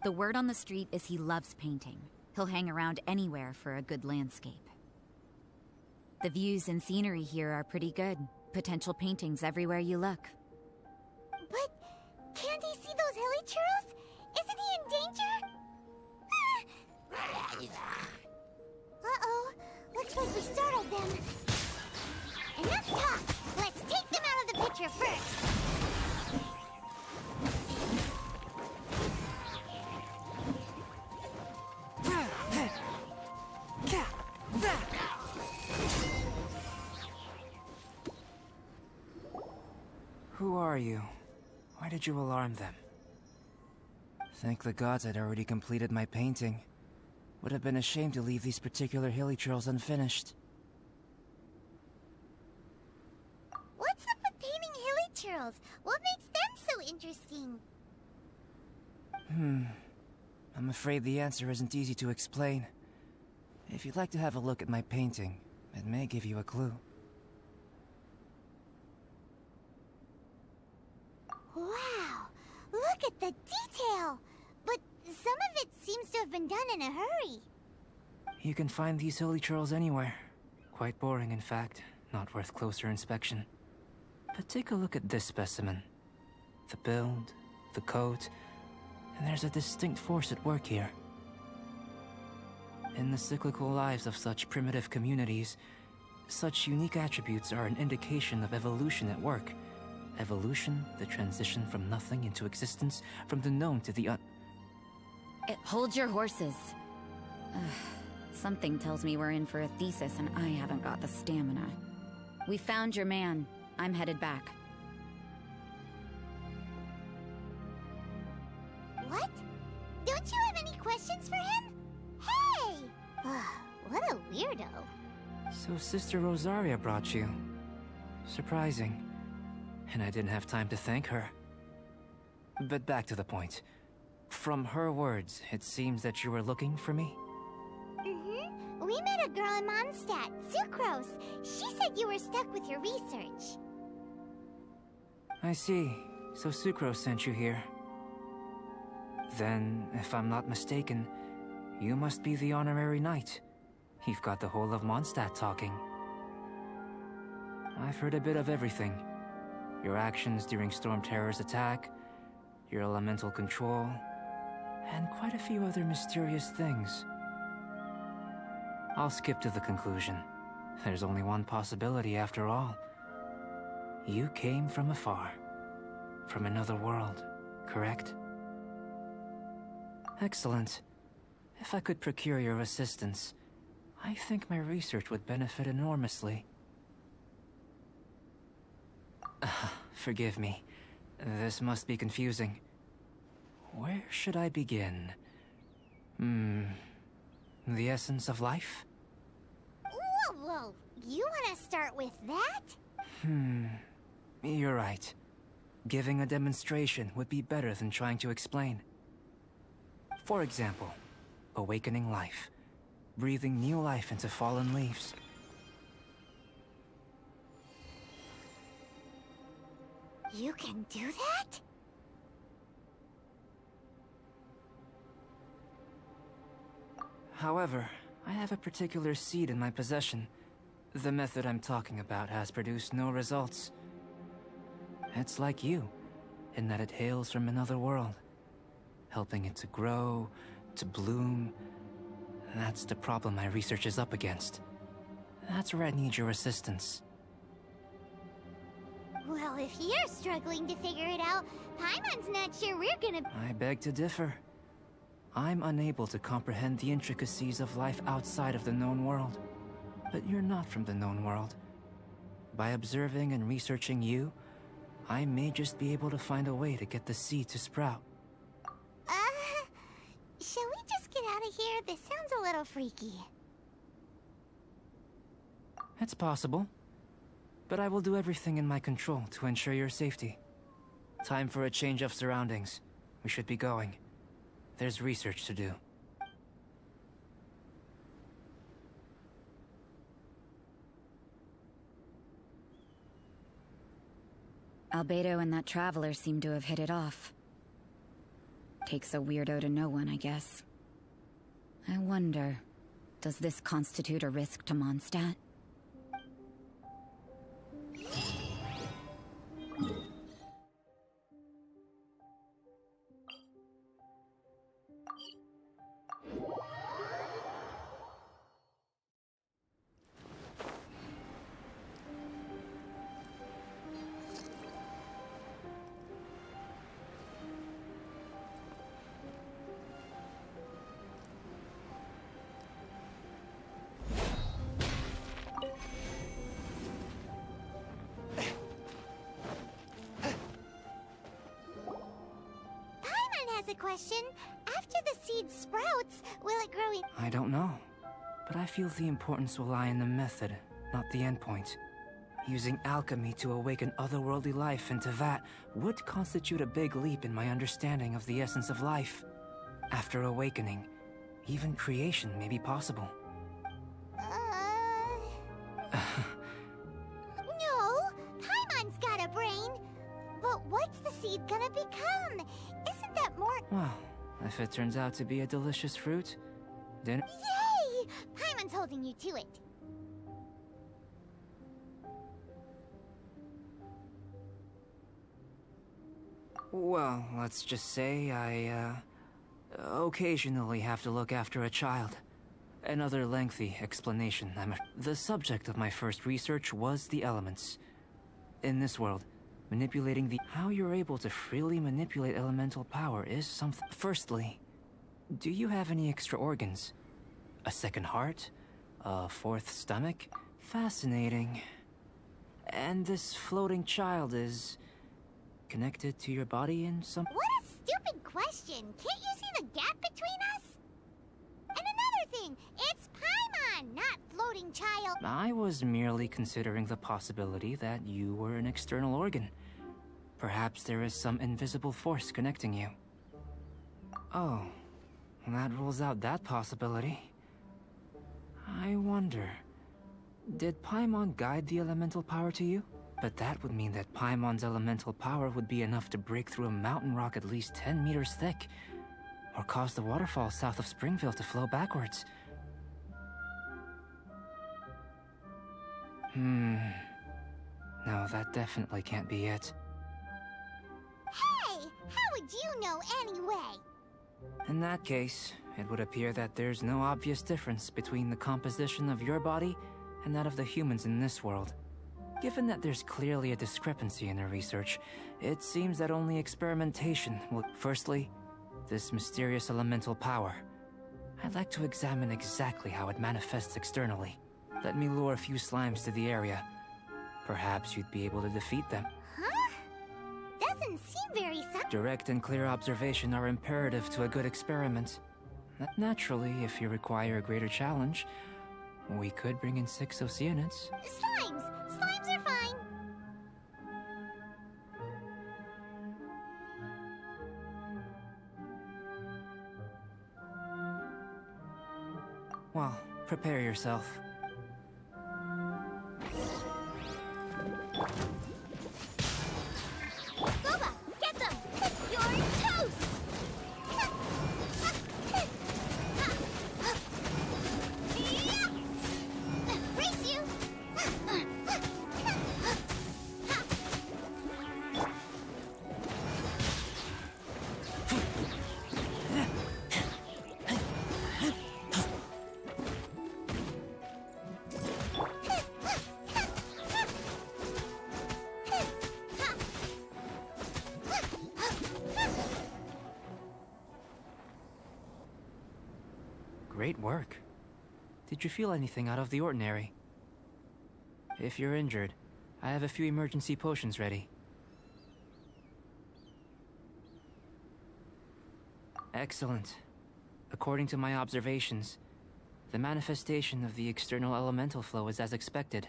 The word on the street is he loves painting. He'll hang around anywhere for a good landscape. The views and scenery here are pretty good. Potential paintings everywhere you look. But can't he see those hilly churls? Isn't he in danger? Uh-oh. Looks like we startled them. Enough talk. Let's take them out of the picture first. Who are you? Why did you alarm them? Thank the gods I'd already completed my painting. Would have been a shame to leave these particular hilly trails unfinished. What's up with painting hilly churls? What makes them so interesting? I'm afraid the answer isn't easy to explain. If you'd like to have a look at my painting, it may give you a clue. Wow! Look at the detail! But some of it seems to have been done in a hurry. You can find these hilly churls anywhere. Quite boring, in fact. Not worth closer inspection. But take a look at this specimen. The build, the coat, and there's a distinct force at work here. In the cyclical lives of such primitive communities, such unique attributes are an indication of evolution at work. Evolution, the transition from nothing into existence, from the known to the Hold your horses. Something tells me we're in for a thesis and I haven't got the stamina. We found your man. I'm headed back. What? Don't you have any questions for him? Hey! What a weirdo. So Sister Rosaria brought you. Surprising. And I didn't have time to thank her. But back to the point. From her words, it seems that you were looking for me? Mm-hmm. We met a girl in Mondstadt, Sucrose. She said you were stuck with your research. I see. So Sucrose sent you here. Then, if I'm not mistaken, you must be the honorary knight. You've got the whole of Mondstadt talking. I've heard a bit of everything. Your actions during Storm Terror's attack, your elemental control, and quite a few other mysterious things. I'll skip to the conclusion. There's only one possibility after all. You came from afar. From another world, correct? Excellent. If I could procure your assistance, I think my research would benefit enormously. Forgive me. This must be confusing. Where should I begin? The essence of life? Whoa. You want to start with that? You're right. Giving a demonstration would be better than trying to explain. For example, awakening life. Breathing new life into fallen leaves. You can do that? However, I have a particular seed in my possession. The method I'm talking about has produced no results. It's like you, in that it hails from another world. Helping it to grow, to bloom. That's the problem my research is up against. That's where I need your assistance. Well, if you're struggling to figure it out, Paimon's not sure we're gonna... I beg to differ. I'm unable to comprehend the intricacies of life outside of the known world. But you're not from the known world. By observing and researching you, I may just be able to find a way to get the seed to sprout. Shall we just get out of here? This sounds a little freaky. It's possible. But I will do everything in my control to ensure your safety. Time for a change of surroundings. We should be going. There's research to do. Albedo and that traveler seem to have hit it off. Takes a weirdo to know one, I guess. I wonder, does this constitute a risk to Mondstadt? A question. After the seed sprouts, will it grow in... I don't know, but I feel the importance will lie in the method, not the endpoint. Using alchemy to awaken otherworldly life into that would constitute a big leap in my understanding of the essence of life. After awakening, even creation may be possible. No! Paimon's got a brain! But what's the seed gonna become? Isn't that more... Well, if it turns out to be a delicious fruit, then... Yay! Paimon's holding you to it. Well, let's just say I, occasionally have to look after a child. Another lengthy explanation. The subject of my first research was the elements. In this world, manipulating how you're able to freely manipulate elemental power is something. Firstly, do you have any extra organs? A second heart? A fourth stomach? Fascinating. And this floating child is connected to your body in some... What a stupid question! Can't you see the gap between us? And another thing, it's Paimon, not floating child. I was merely considering the possibility that you were an external organ. Perhaps there is some invisible force connecting you. Oh, that rules out that possibility. I wonder, did Paimon guide the elemental power to you? But that would mean that Paimon's elemental power would be enough to break through a mountain rock at least 10 meters thick, or cause the waterfall south of Springville to flow backwards. No, that definitely can't be it. Hey! How would you know anyway? In that case, it would appear that there's no obvious difference between the composition of your body and that of the humans in this world. Given that there's clearly a discrepancy in their research, it seems that only experimentation will... Firstly, this mysterious elemental power. I'd like to examine exactly how it manifests externally. Let me lure a few slimes to the area. Perhaps you'd be able to defeat them. Huh? Doesn't seem very... Direct and clear observation are imperative to a good experiment. Naturally, if you require a greater challenge, we could bring in 6 Oceanids. Slimes! Slimes are fine! Well, prepare yourself. Boba, get them! You're toast! Brace you! Great work. Did you feel anything out of the ordinary? If you're injured, I have a few emergency potions ready. Excellent. According to my observations, the manifestation of the external elemental flow is as expected.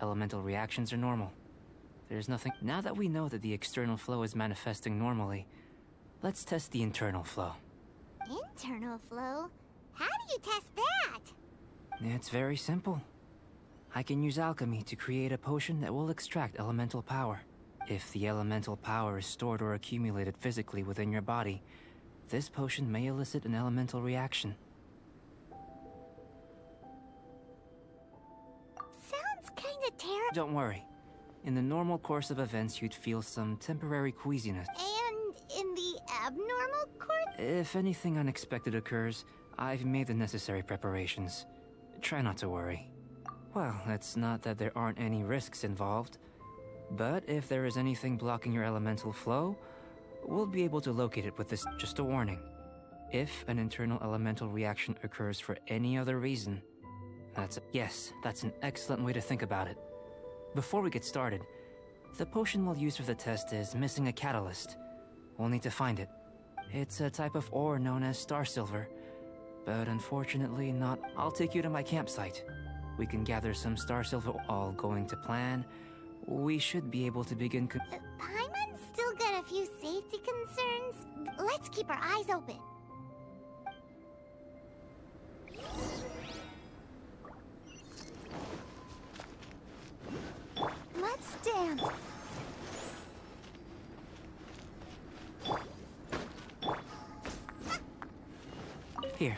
Elemental reactions are normal. There's nothing... Now that we know that the external flow is manifesting normally, let's test the internal flow. Internal flow? How do you test that? It's very simple. I can use alchemy to create a potion that will extract elemental power. If the elemental power is stored or accumulated physically within your body, This potion may elicit an elemental reaction. Sounds kinda terrible. Don't worry. In the normal course of events, you'd feel some temporary queasiness. And in the abnormal course? If anything unexpected occurs, I've made the necessary preparations. Try not to worry. Well, it's not that there aren't any risks involved, but if there is anything blocking your elemental flow, we'll be able to locate it with this. Just a warning. If an internal elemental reaction occurs for any other reason, yes, that's an excellent way to think about it. Before we get started, the potion we'll use for the test is missing a catalyst. We'll need to find it. It's a type of ore known as star silver, but unfortunately not. I'll take you to my campsite. We can gather some star silver. All going to plan. We should be able to begin. Paimon's still got a few safety concerns. Let's keep our eyes open. Let's dance. Here.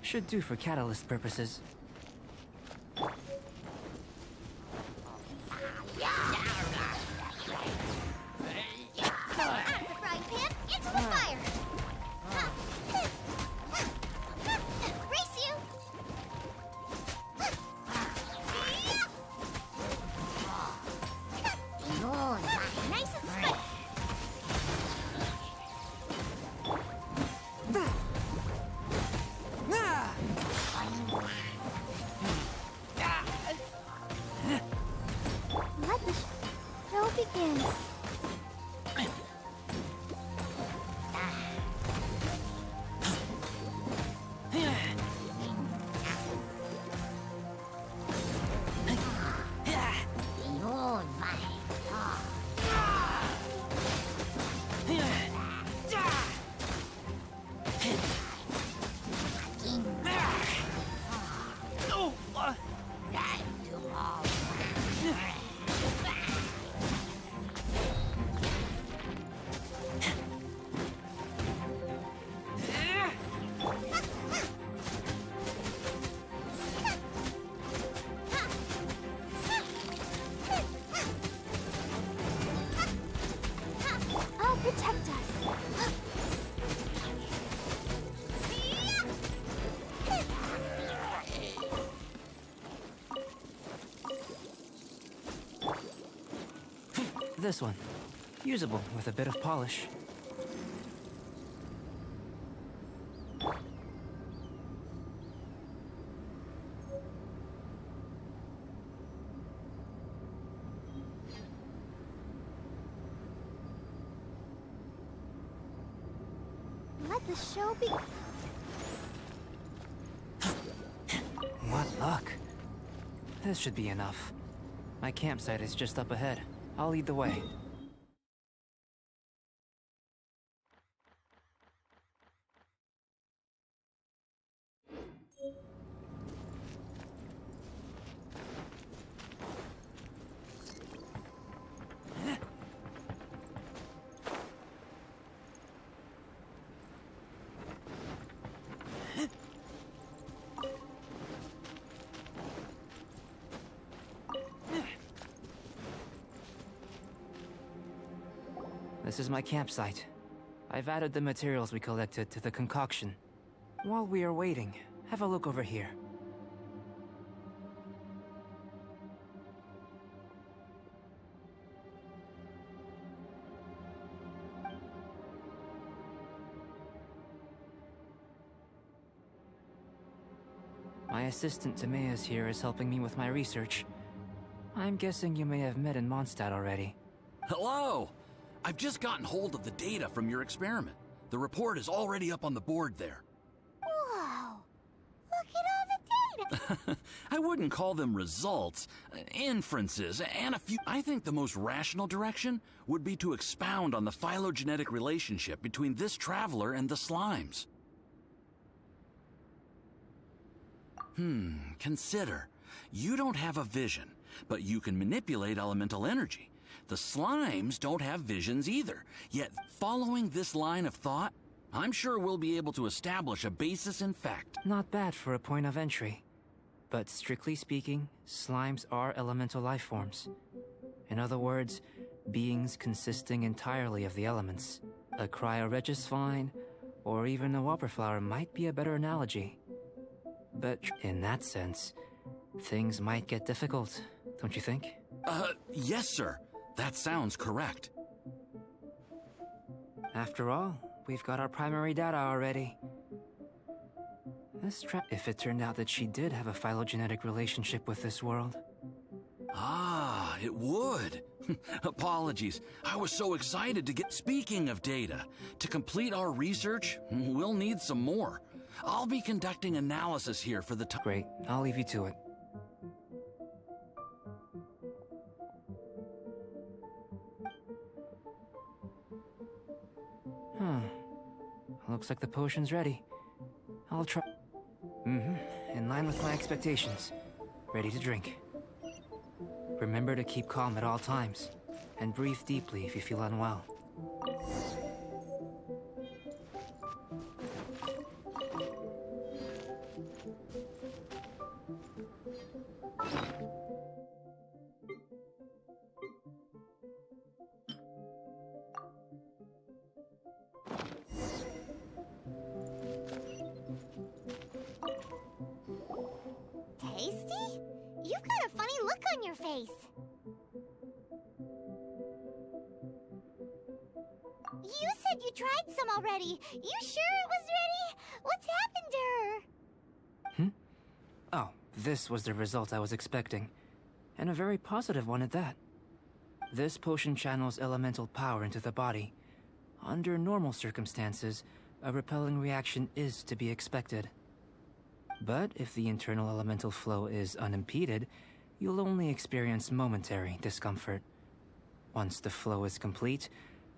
Should do for catalyst purposes. Out of the frying pan, into the fire! Race you! Nice and spicy! Let the show begin. I'll protect us. This one. Usable with a bit of polish. Let the show be. What luck. This should be enough. My campsite is just up ahead. I'll lead the way. This is my campsite. I've added the materials we collected to the concoction. While we are waiting, have a look over here. My assistant Timaeus here is helping me with my research. I'm guessing you may have met in Mondstadt already. Hello! I've just gotten hold of the data from your experiment. The report is already up on the board there. Whoa! Look at all the data! I wouldn't call them results, inferences, and a few. I think the most rational direction would be to expound on the phylogenetic relationship between this traveler and the slimes. Consider. You don't have a vision, but you can manipulate elemental energy. The slimes don't have visions either, yet following this line of thought, I'm sure we'll be able to establish a basis in fact. Not bad for a point of entry. But strictly speaking, slimes are elemental life forms. In other words, beings consisting entirely of the elements. A cryoregisvine, or even a wildflower might be a better analogy. But in that sense, things might get difficult, don't you think? Yes, sir. That sounds correct. After all, we've got our primary data already. If it turned out that she did have a phylogenetic relationship with this world. Ah, it would. Apologies. I was so excited to get... Speaking of data, to complete our research, we'll need some more. I'll be conducting analysis here for the time. Great. I'll leave you to it. Looks like the potion's ready. I'll try... In line with my expectations. Ready to drink. Remember to keep calm at all times, and breathe deeply if you feel unwell. Tasty? You've got a funny look on your face. You said you tried some already. You sure it was ready? What's happened to her? Oh, this was the result I was expecting. And a very positive one at that. This potion channels elemental power into the body. Under normal circumstances, a repelling reaction is to be expected. But if the internal elemental flow is unimpeded, you'll only experience momentary discomfort. Once the flow is complete,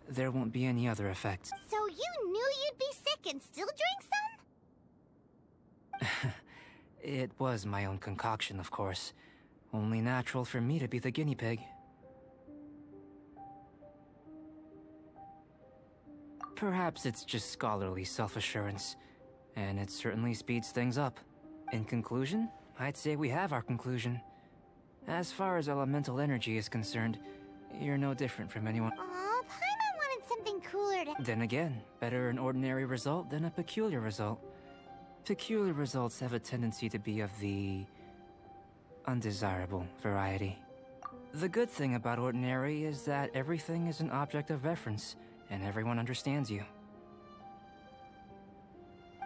there won't be any other effects. So you knew you'd be sick and still drink some? It was my own concoction, of course. Only natural for me to be the guinea pig. Perhaps it's just scholarly self-assurance, and it certainly speeds things up. In conclusion, I'd say we have our conclusion. As far as elemental energy is concerned, you're no different from anyone. Aw, Paimon wanted something cooler to... Then again, better an ordinary result than a peculiar result. Peculiar results have a tendency to be of the undesirable variety. The good thing about ordinary is that everything is an object of reference, and everyone understands you.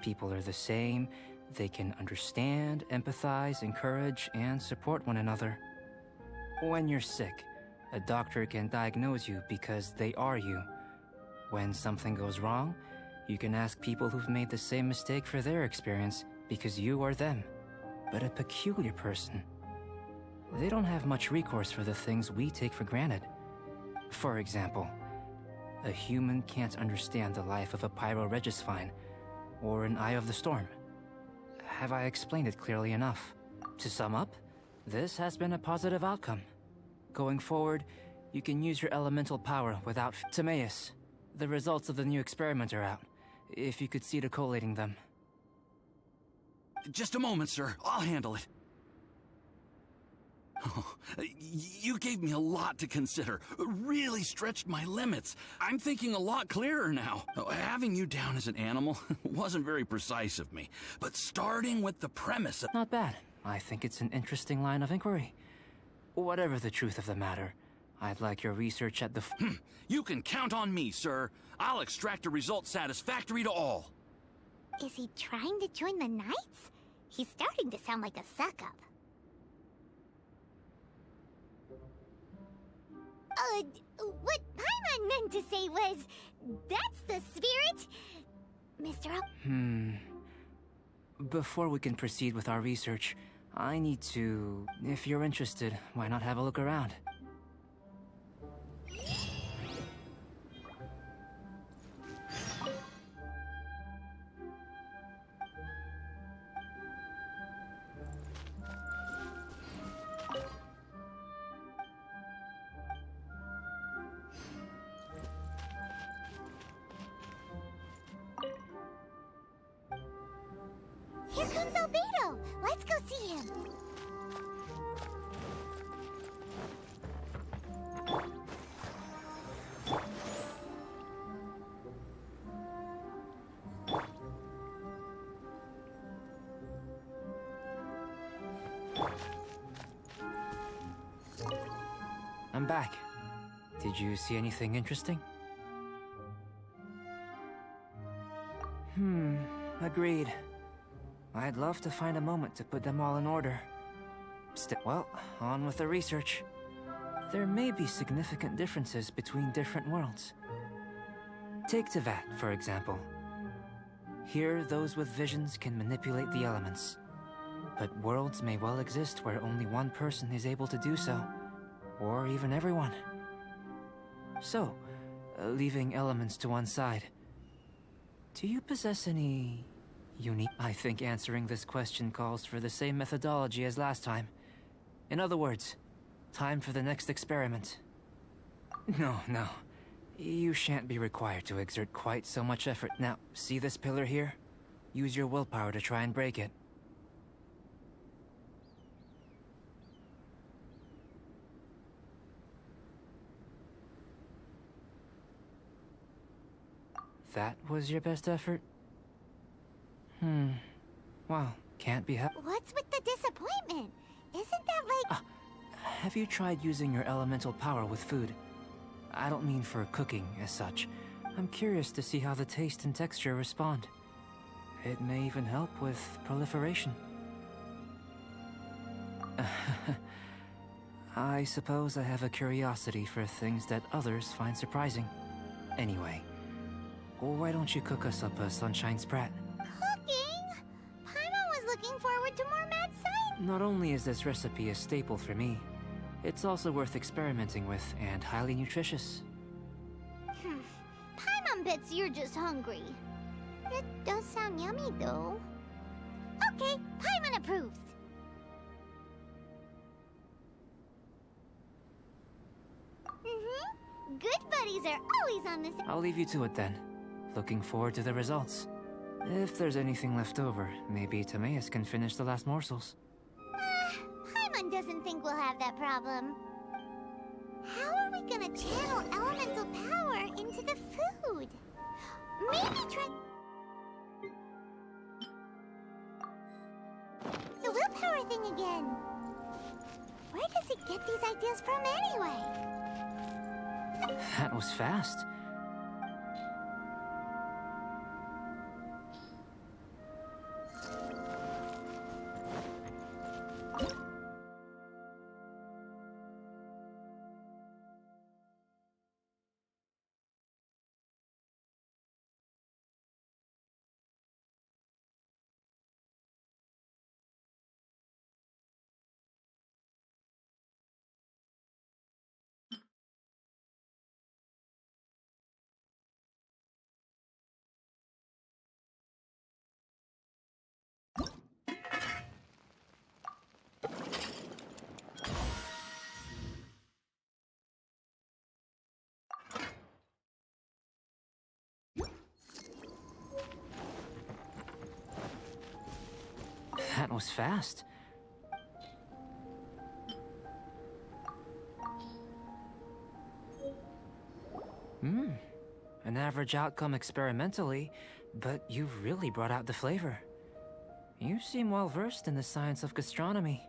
People are the same. They can understand, empathize, encourage, and support one another. When you're sick, a doctor can diagnose you because they are you. When something goes wrong, you can ask people who've made the same mistake for their experience because you are them. But a peculiar person, they don't have much recourse for the things we take for granted. For example, a human can't understand the life of a pyroregisvine or an Eye of the Storm. Have I explained it clearly enough? To sum up, this has been a positive outcome. Going forward, you can use your elemental power without... Timaeus, the results of the new experiment are out. If you could see to collating them. Just a moment, sir. I'll handle it. Oh, you gave me a lot to consider. Really stretched my limits. I'm thinking a lot clearer now. Having you down as an animal wasn't very precise of me. But starting with the premise of... Not bad. I think it's an interesting line of inquiry. Whatever the truth of the matter, I'd like your research at the... You can count on me, sir. I'll extract a result satisfactory to all. Is he trying to join the Knights? He's starting to sound like a suck-up. What Paimon meant to say was, that's the spirit, Mr. Before we can proceed with our research, I need to... If you're interested, why not have a look around? Raccoon's albedo. Let's go see him. I'm back. Did you see anything interesting? Agreed. I'd love to find a moment to put them all in order. Well, on with the research. There may be significant differences between different worlds. Take Tevat, for example. Here, those with visions can manipulate the elements. But worlds may well exist where only one person is able to do so. Or even everyone. So, leaving elements to one side, do you possess any unique... I think answering this question calls for the same methodology as last time. In other words, time for the next experiment. No. You shan't be required to exert quite so much effort. Now, see this pillar here? Use your willpower to try and break it. That was your best effort? Well, can't be helped. What's with the disappointment? Isn't that like... Have you tried using your elemental power with food? I don't mean for cooking as such. I'm curious to see how the taste and texture respond. It may even help with proliferation. I suppose I have a curiosity for things that others find surprising. Anyway, why don't you cook us up a sunshine sprat? Cooking? Paimon was looking forward to more mad science. Not only is this recipe a staple for me, it's also worth experimenting with and highly nutritious. Paimon bets you're just hungry. It does sound yummy, though. Okay, Paimon approves. Good buddies are always on this. I'll leave you to it then. Looking forward to the results. If there's anything left over, maybe Timaeus can finish the last morsels. Paimon doesn't think we'll have that problem. How are we gonna channel elemental power into the food? Maybe try... the willpower thing again. Where does it get these ideas from anyway? That was fast. That was fast. An average outcome experimentally, but you've really brought out the flavor. You seem well versed in the science of gastronomy.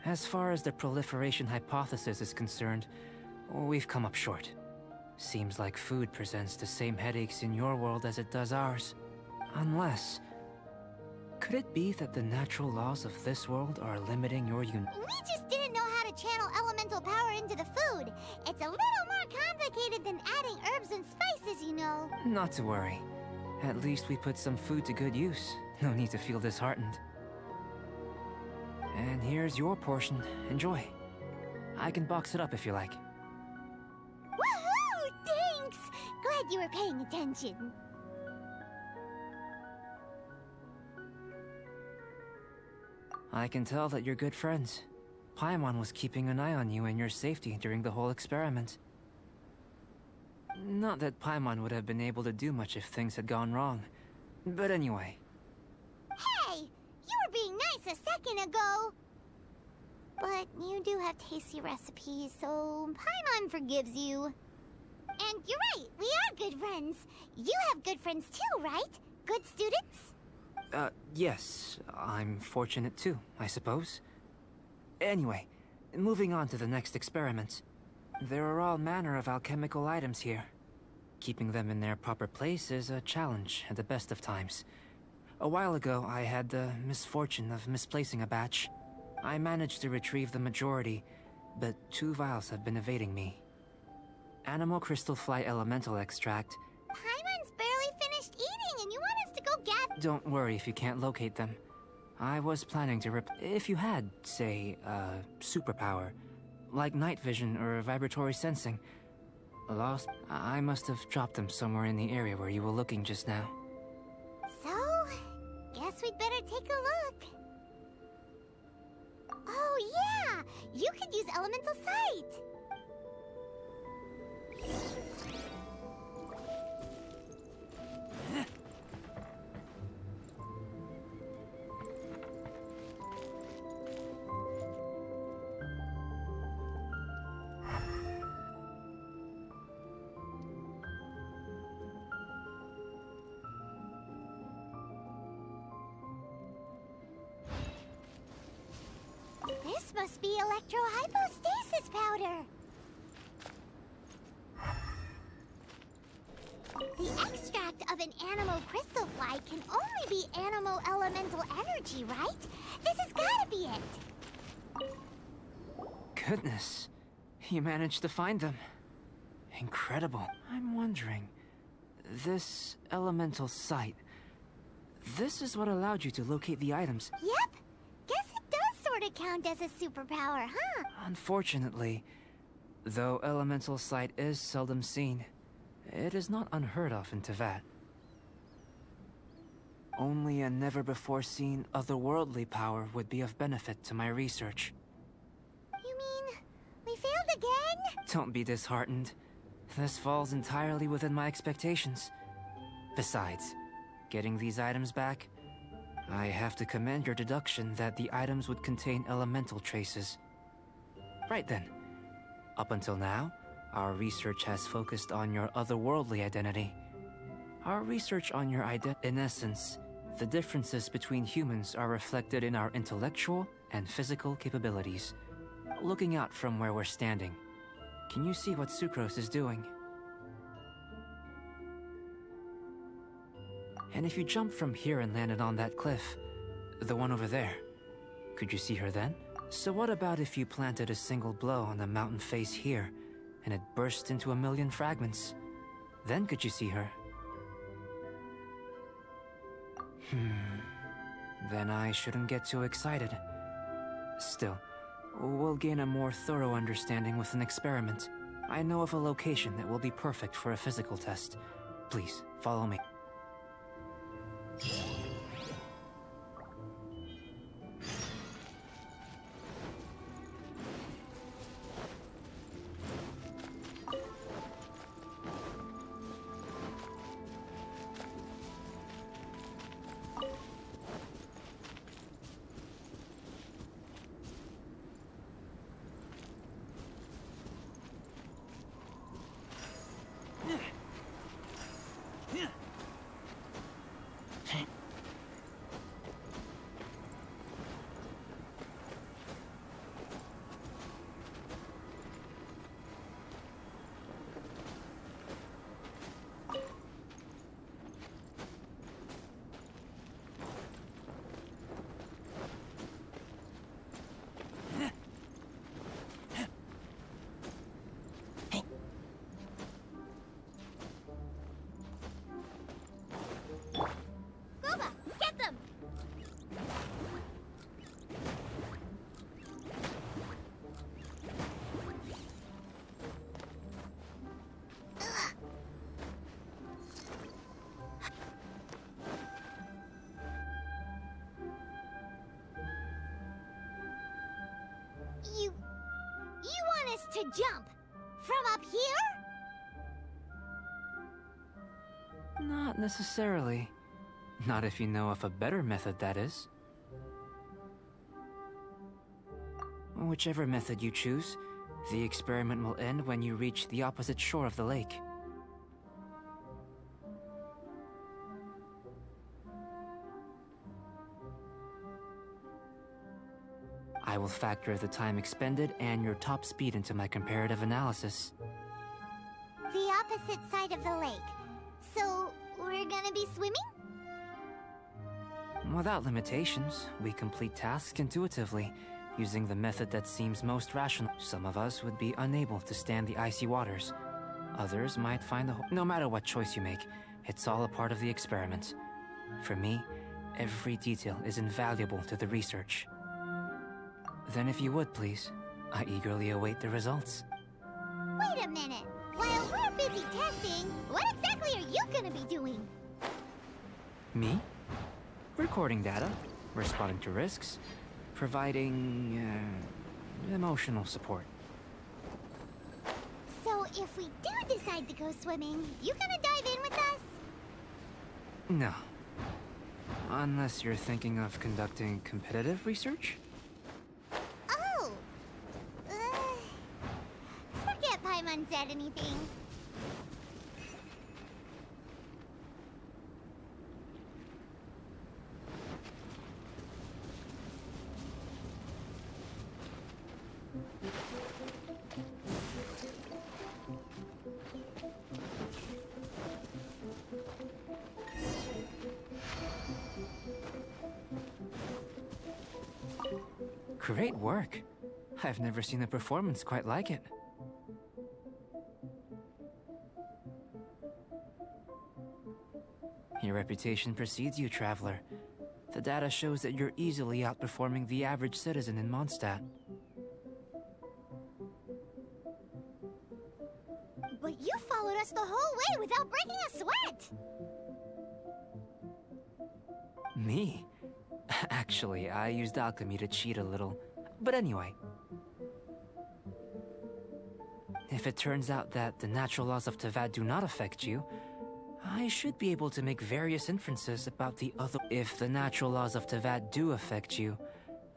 As far as the proliferation hypothesis is concerned, we've come up short. Seems like food presents the same headaches in your world as it does ours. Unless... could it be that the natural laws of this world are limiting your We just didn't know how to channel elemental power into the food. It's a little more complicated than adding herbs and spices, you know. Not to worry. At least we put some food to good use. No need to feel disheartened. And here's your portion. Enjoy. I can box it up if you like. Woohoo! Thanks! Glad you were paying attention. I can tell that you're good friends. Paimon was keeping an eye on you and your safety during the whole experiment. Not that Paimon would have been able to do much if things had gone wrong. But anyway, were being nice a second ago. But you do have tasty recipes, so Paimon forgives you. And you're right, we are good friends. You have good friends too, right? Good students? Yes. I'm fortunate too, I suppose. Anyway, moving on to the next experiment. There are all manner of alchemical items here. Keeping them in their proper place is a challenge at the best of times. A while ago, I had the misfortune of misplacing a batch. I managed to retrieve the majority, but 2 vials have been evading me. Animal crystal fly elemental extract. Paimon's barely finished eating and you want us to go gather— Don't worry if you can't locate them. I was planning to if you had, say, superpower, like night vision or vibratory sensing. Lost? I must have dropped them somewhere in the area where you were looking just now. So, guess we'd better take a look. Oh yeah! You could use elemental sight! This must be electrohypostasis powder. The extract of an animal crystal fly can only be animal elemental energy, right? This has gotta be it. Goodness, you managed to find them. Incredible. I'm wondering, this elemental sight, this is what allowed you to locate the items. Yep. Guess it does sort of count as a superpower, huh? Unfortunately, though elemental sight is seldom seen, it is not unheard of in Teyvat. Only a never-before-seen otherworldly power would be of benefit to my research. You mean, we failed again? Don't be disheartened. This falls entirely within my expectations. Besides, getting these items back, I have to commend your deduction that the items would contain elemental traces. Right then. Up until now, our research has focused on your otherworldly identity. Our research on your identity, in essence, the differences between humans are reflected in our intellectual and physical capabilities. Looking out from where we're standing, can you see what Sucrose is doing? And if you jumped from here and landed on that cliff, the one over there, could you see her then? So what about if you planted a single blow on the mountain face here, and it burst into 1,000,000 fragments? Then could you see her? Then I shouldn't get too excited. Still, we'll gain a more thorough understanding with an experiment. I know of a location that will be perfect for a physical test. Please, follow me. Goba, get them! You want us to jump? From up here? Not necessarily. Not if you know of a better method, that is. Whichever method you choose, the experiment will end when you reach the opposite shore of the lake. I will factor the time expended and your top speed into my comparative analysis. The opposite side of the lake. So, we're gonna be swimming? Without limitations, we complete tasks intuitively, using the method that seems most rational. Some of us would be unable to stand the icy waters. Others might find no matter what choice you make, it's all a part of the experiment. For me, every detail is invaluable to the research. Then if you would, please, I eagerly await the results. Wait a minute. While we're busy testing, what exactly are you gonna be doing? Me? Recording data, responding to risks, providing emotional support. So if we do decide to go swimming, you gonna dive in with us? No. Unless you're thinking of conducting competitive research? Oh! Forget Paimon said anything. Great work. I've never seen a performance quite like it. Your reputation precedes you, Traveler. The data shows that you're easily outperforming the average citizen in Mondstadt. But you followed us the whole way without breaking a sweat! Me? Actually, I used alchemy to cheat a little. But anyway. If it turns out that the natural laws of Tavad do not affect you, I should be able to make various inferences about the other. If the natural laws of Tavad do affect you,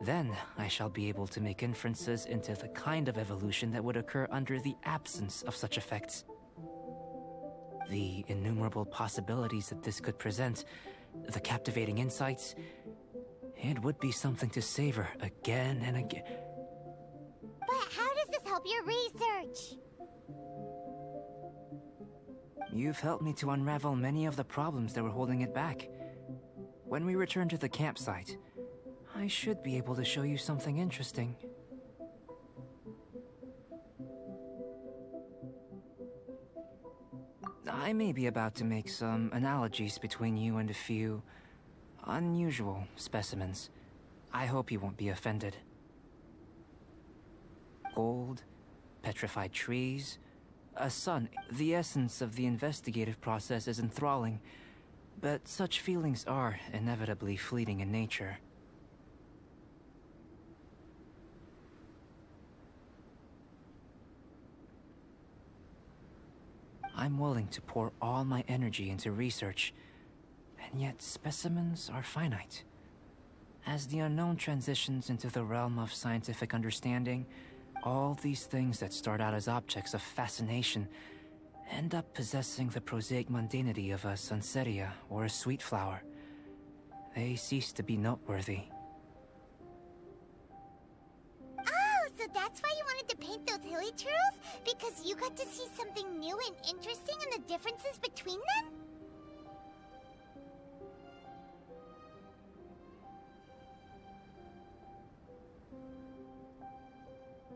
then I shall be able to make inferences into the kind of evolution that would occur under the absence of such effects. The innumerable possibilities that this could present, the captivating insights, it would be something to savor again and again. But how does this help your research? You've helped me to unravel many of the problems that were holding it back. When we return to the campsite, I should be able to show you something interesting. I may be about to make some analogies between you and a few unusual specimens. I hope you won't be offended. Gold, petrified trees, a sun. The essence of the investigative process is enthralling, but such feelings are inevitably fleeting in nature. I'm willing to pour all my energy into research, and yet specimens are finite. As the unknown transitions into the realm of scientific understanding, all these things that start out as objects of fascination end up possessing the prosaic mundanity of a sunsetia or a sweet flower. They cease to be noteworthy. Oh, so that's why you wanted to paint those hilly turtles? Because you got to see something new and interesting in the differences between them?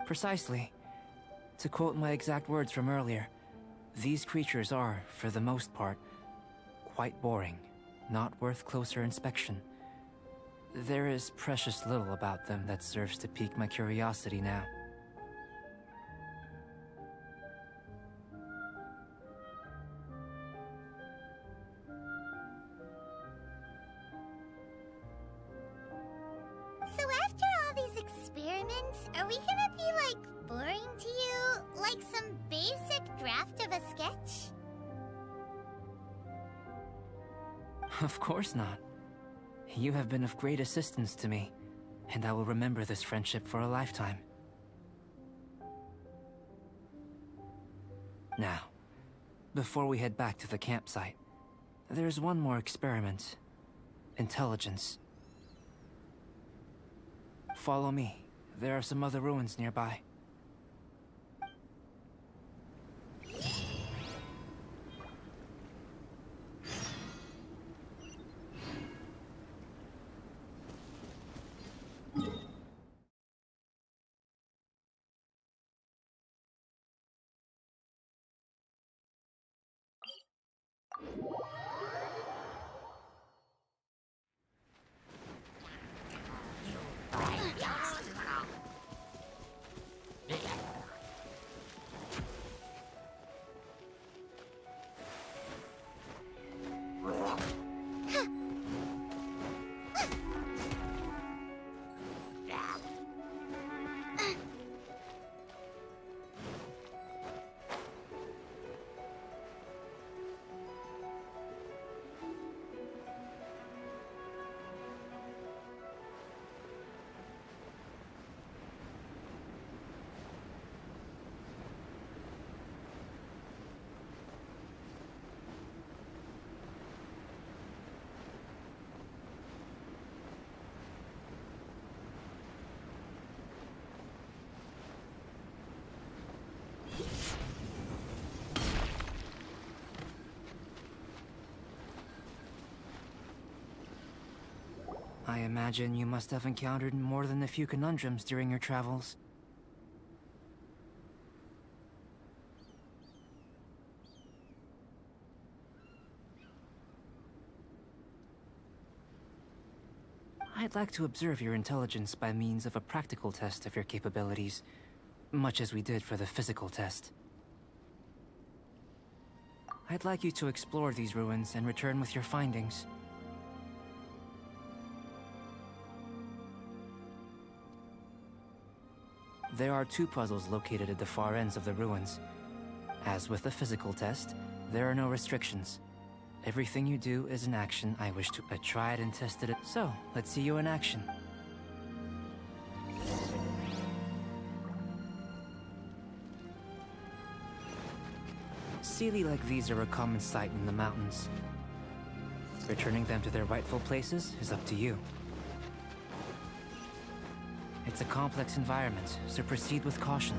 Precisely. To quote my exact words from earlier, these creatures are, for the most part, quite boring, not worth closer inspection. There is precious little about them that serves to pique my curiosity now. So after all these experiments, are we gonna be, like, boring to you? Like some basic draft of a sketch? Of course not. You have been of great assistance to me, and I will remember this friendship for a lifetime. Now, before we head back to the campsite, there's one more experiment. Intelligence. Follow me. There are some other ruins nearby. I imagine you must have encountered more than a few conundrums during your travels. I'd like to observe your intelligence by means of a practical test of your capabilities, much as we did for the physical test. I'd like you to explore these ruins and return with your findings. There are 2 puzzles located at the far ends of the ruins. As with the physical test, there are no restrictions. Everything you do is an action I wish to... I tried and tested it, so let's see you in action. Sealy like these are a common sight in the mountains. Returning them to their rightful places is up to you. It's a complex environment, so proceed with caution.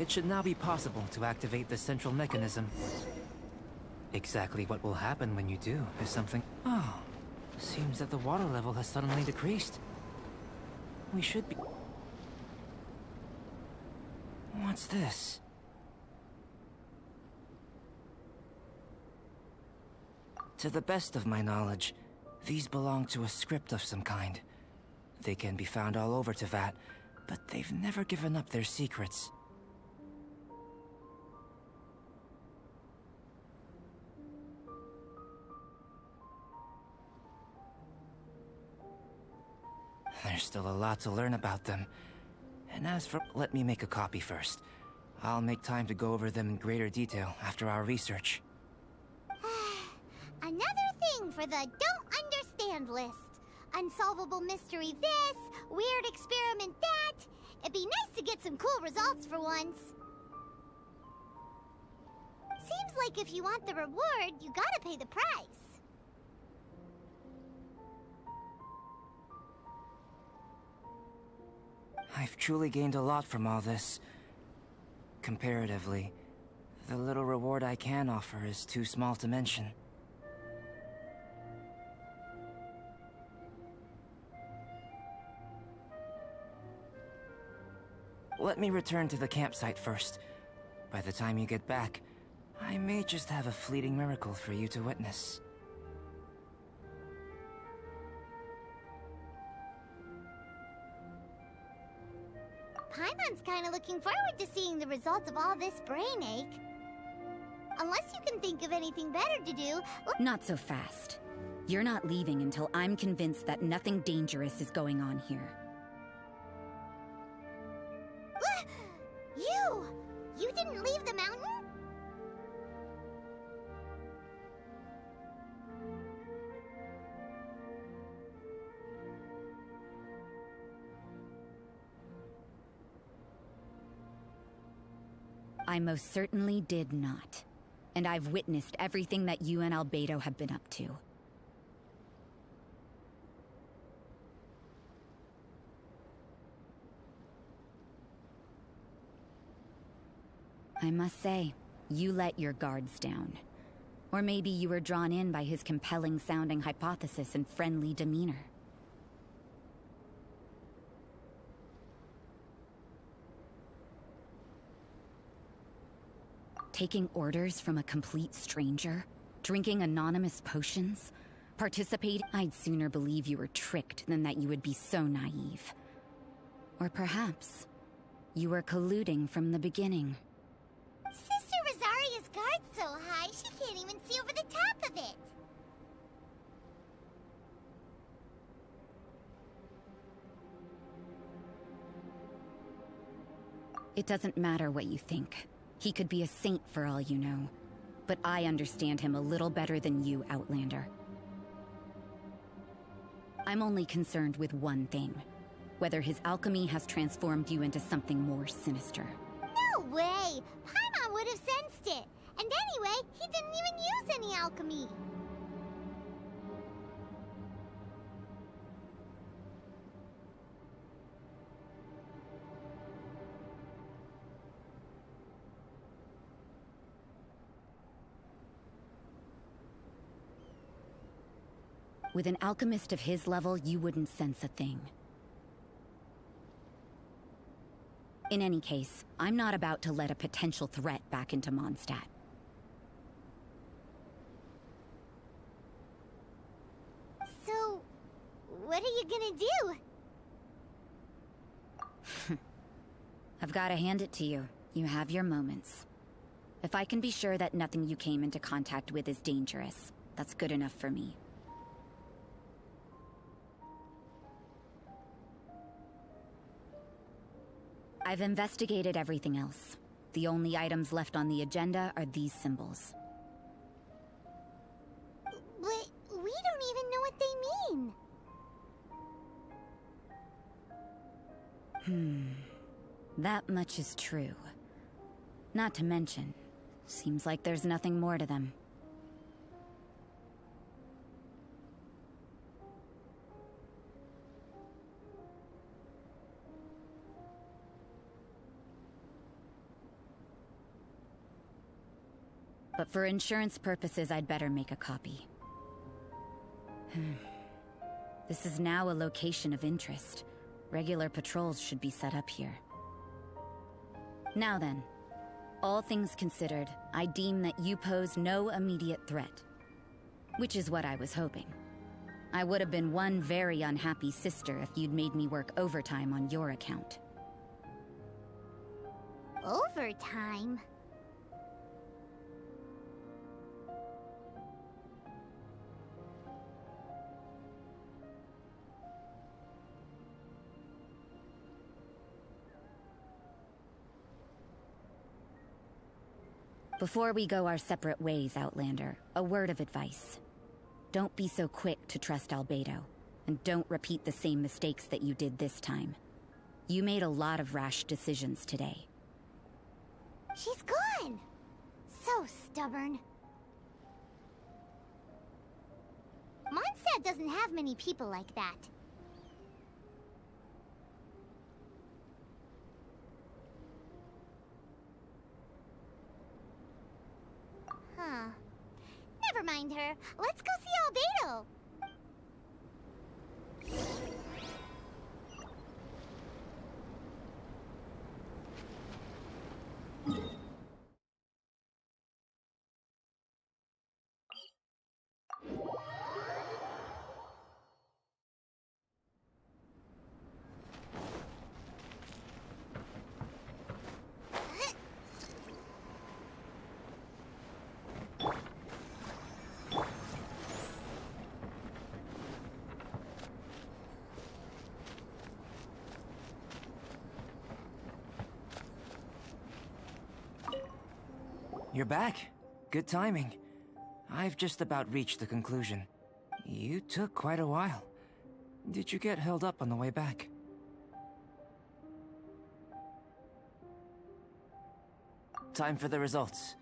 It should now be possible to activate the central mechanism. Exactly what will happen when you do is something... Oh, seems that the water level has suddenly decreased. We should be... What's this? To the best of my knowledge, these belong to a script of some kind. They can be found all over Teyvat, but they've never given up their secrets. There's still a lot to learn about them. And as for... Let me make a copy first. I'll make time to go over them in greater detail after our research. Another thing for the don't understand list. Unsolvable mystery this, weird experiment that. It'd be nice to get some cool results for once. Seems like if you want the reward, you gotta pay the price. I've truly gained a lot from all this. Comparatively, the little reward I can offer is too small to mention. Let me return to the campsite first. By the time you get back, I may just have a fleeting miracle for you to witness. Paimon's kinda looking forward to seeing the results of all this brain ache. Unless you can think of anything better to do... Not so fast. You're not leaving until I'm convinced that nothing dangerous is going on here. You! You didn't leave the mountain? I most certainly did not. And I've witnessed everything that you and Albedo have been up to. I must say, you let your guards down. Or maybe you were drawn in by his compelling-sounding hypothesis and friendly demeanor. Taking orders from a complete stranger? Drinking anonymous potions? Participating? I'd sooner believe you were tricked than that you would be so naive. Or perhaps, you were colluding from the beginning. Sister Rosaria's guard's so high, she can't even see over the top of it. It doesn't matter what you think. He could be a saint for all you know. But I understand him a little better than you, Outlander. I'm only concerned with one thing. Whether his alchemy has transformed you into something more sinister. No way! Paimon would have sensed it! And anyway, he didn't even use any alchemy! With an alchemist of his level, you wouldn't sense a thing. In any case, I'm not about to let a potential threat back into Mondstadt. So, what are you gonna do? I've gotta hand it to you. You have your moments. If I can be sure that nothing you came into contact with is dangerous, that's good enough for me. I've investigated everything else. The only items left on the agenda are these symbols. But we don't even know what they mean. That much is true. Not to mention, seems like there's nothing more to them. But for insurance purposes, I'd better make a copy. This is now a location of interest. Regular patrols should be set up here. Now then, all things considered, I deem that you pose no immediate threat. Which is what I was hoping. I would have been one very unhappy sister if you'd made me work overtime on your account. Overtime? Before we go our separate ways, Outlander, a word of advice. Don't be so quick to trust Albedo, and don't repeat the same mistakes that you did this time. You made a lot of rash decisions today. She's gone! So stubborn. Mondstadt doesn't have many people like that. Huh. Never mind her. Let's go see Albedo. You're back. Good timing. I've just about reached the conclusion. You took quite a while. Did you get held up on the way back? Time for the results.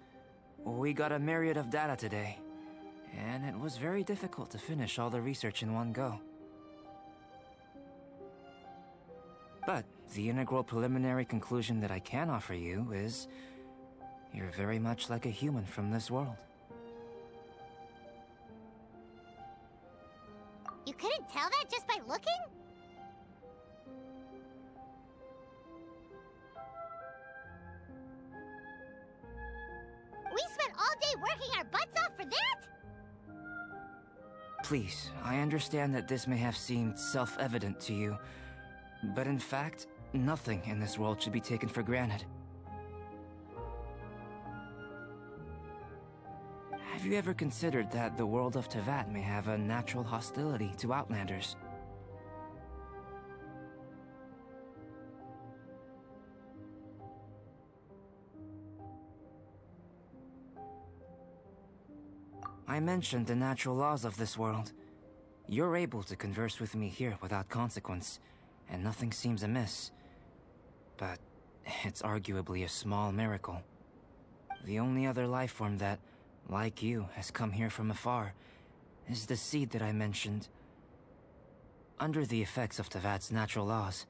We got a myriad of data today, and it was very difficult to finish all the research in one go. But the integral preliminary conclusion that I can offer you is you're very much like a human from this world. You couldn't tell that just by looking? We spent all day working our butts off for that? Please, I understand that this may have seemed self-evident to you, but in fact, nothing in this world should be taken for granted. Have you ever considered that the world of Teyvat may have a natural hostility to Outlanders? I mentioned the natural laws of this world. You're able to converse with me here without consequence, and nothing seems amiss. But it's arguably a small miracle. The only other life form that, like you, has come here from afar, is the seed that I mentioned. Under the effects of Teyvat's natural laws,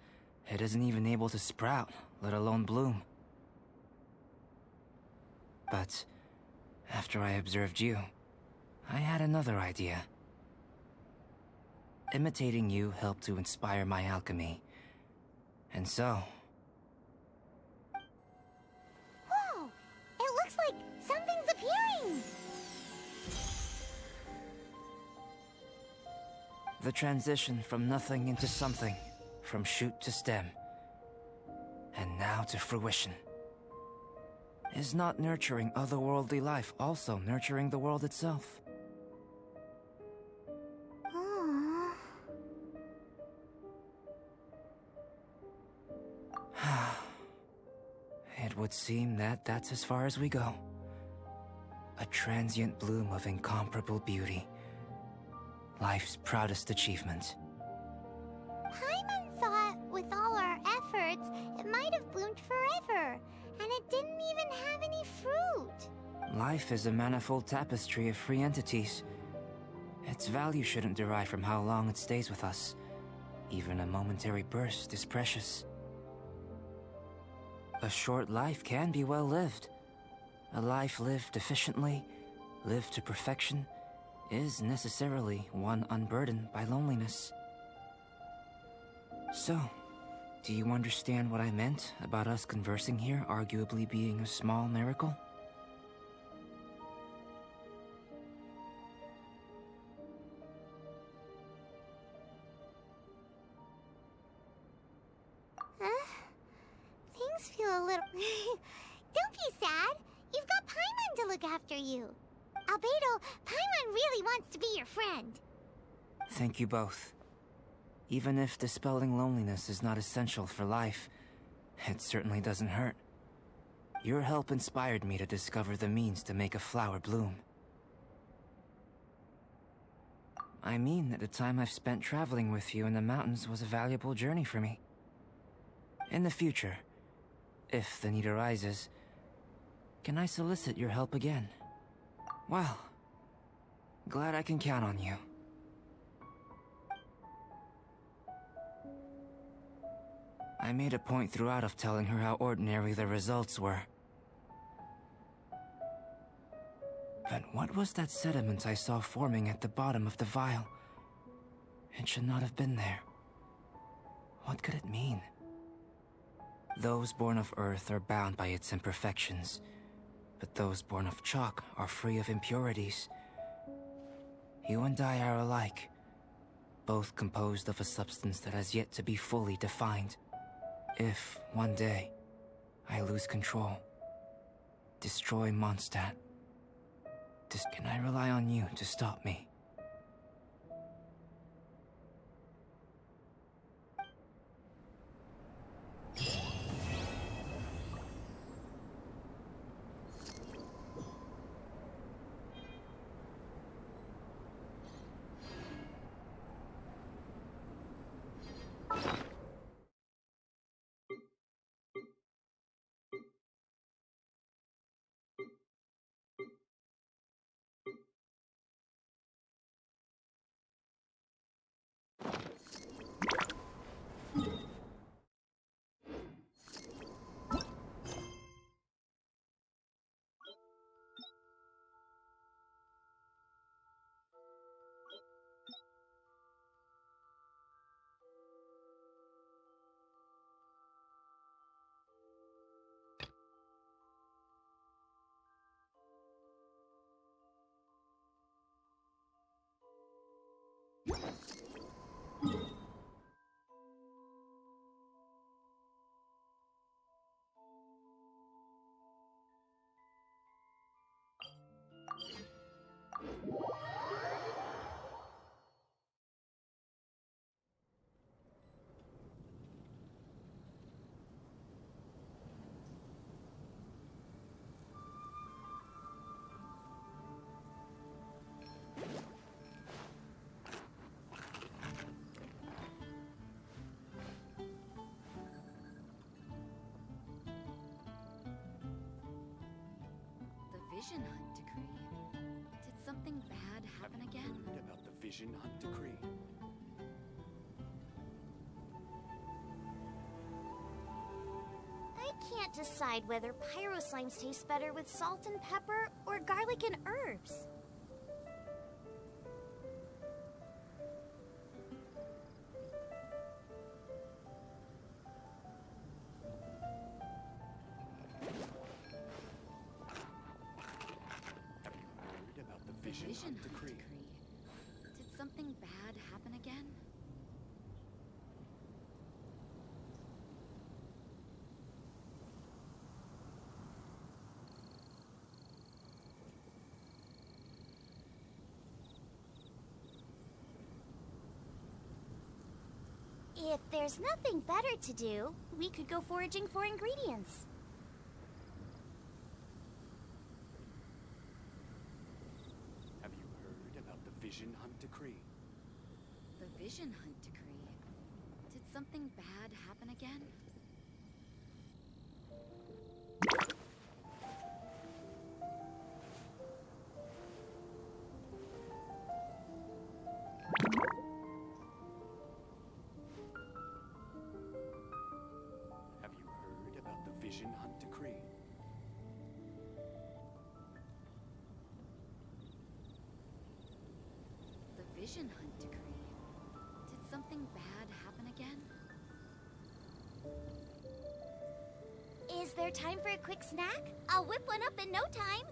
it isn't even able to sprout, let alone bloom. But after I observed you, I had another idea. Imitating you helped to inspire my alchemy. And so... Whoa! It looks like something's appearing! The transition from nothing into something, from shoot to stem, and now to fruition. Is not nurturing otherworldly life also nurturing the world itself? It would seem that that's as far as we go. A transient bloom of incomparable beauty. Life's proudest achievement. Paimon thought, with all our efforts, it might have bloomed forever, and it didn't even have any fruit. Life is a manifold tapestry of free entities. Its value shouldn't derive from how long it stays with us. Even a momentary burst is precious. A short life can be well lived. A life lived efficiently, lived to perfection, is necessarily one unburdened by loneliness. So, do you understand what I meant about us conversing here arguably being a small miracle? Huh? Things feel a little... Don't be sad. You've got Paimon to look after you. Albedo, Paimon really wants to be your friend. Thank you both. Even if dispelling loneliness is not essential for life, it certainly doesn't hurt. Your help inspired me to discover the means to make a flower bloom. I mean that the time I've spent traveling with you in the mountains was a valuable journey for me. In the future, if the need arises, can I solicit your help again? Well, glad I can count on you. I made a point throughout of telling her how ordinary the results were. But what was that sediment I saw forming at the bottom of the vial? It should not have been there. What could it mean? Those born of Earth are bound by its imperfections, but those born of chalk are free of impurities. You and I are alike, both composed of a substance that has yet to be fully defined. If, one day, I lose control, destroy Mondstadt, can I rely on you to stop me? Vision Hunt decree. Did something bad happen again? About the Vision Hunt decree. I can't decide whether pyro slimes taste better with salt and pepper or garlic and herbs. Vision Hunt decree. Did something bad happen again? If there's nothing better to do, we could go foraging for ingredients. Vision Hunt decree. The Vision Hunt decree. Did something bad happen again? Have you heard about the Vision Hunt decree? vision hunt decree. Did something bad happen again? Is there time for a quick snack? I'll whip one up in no time.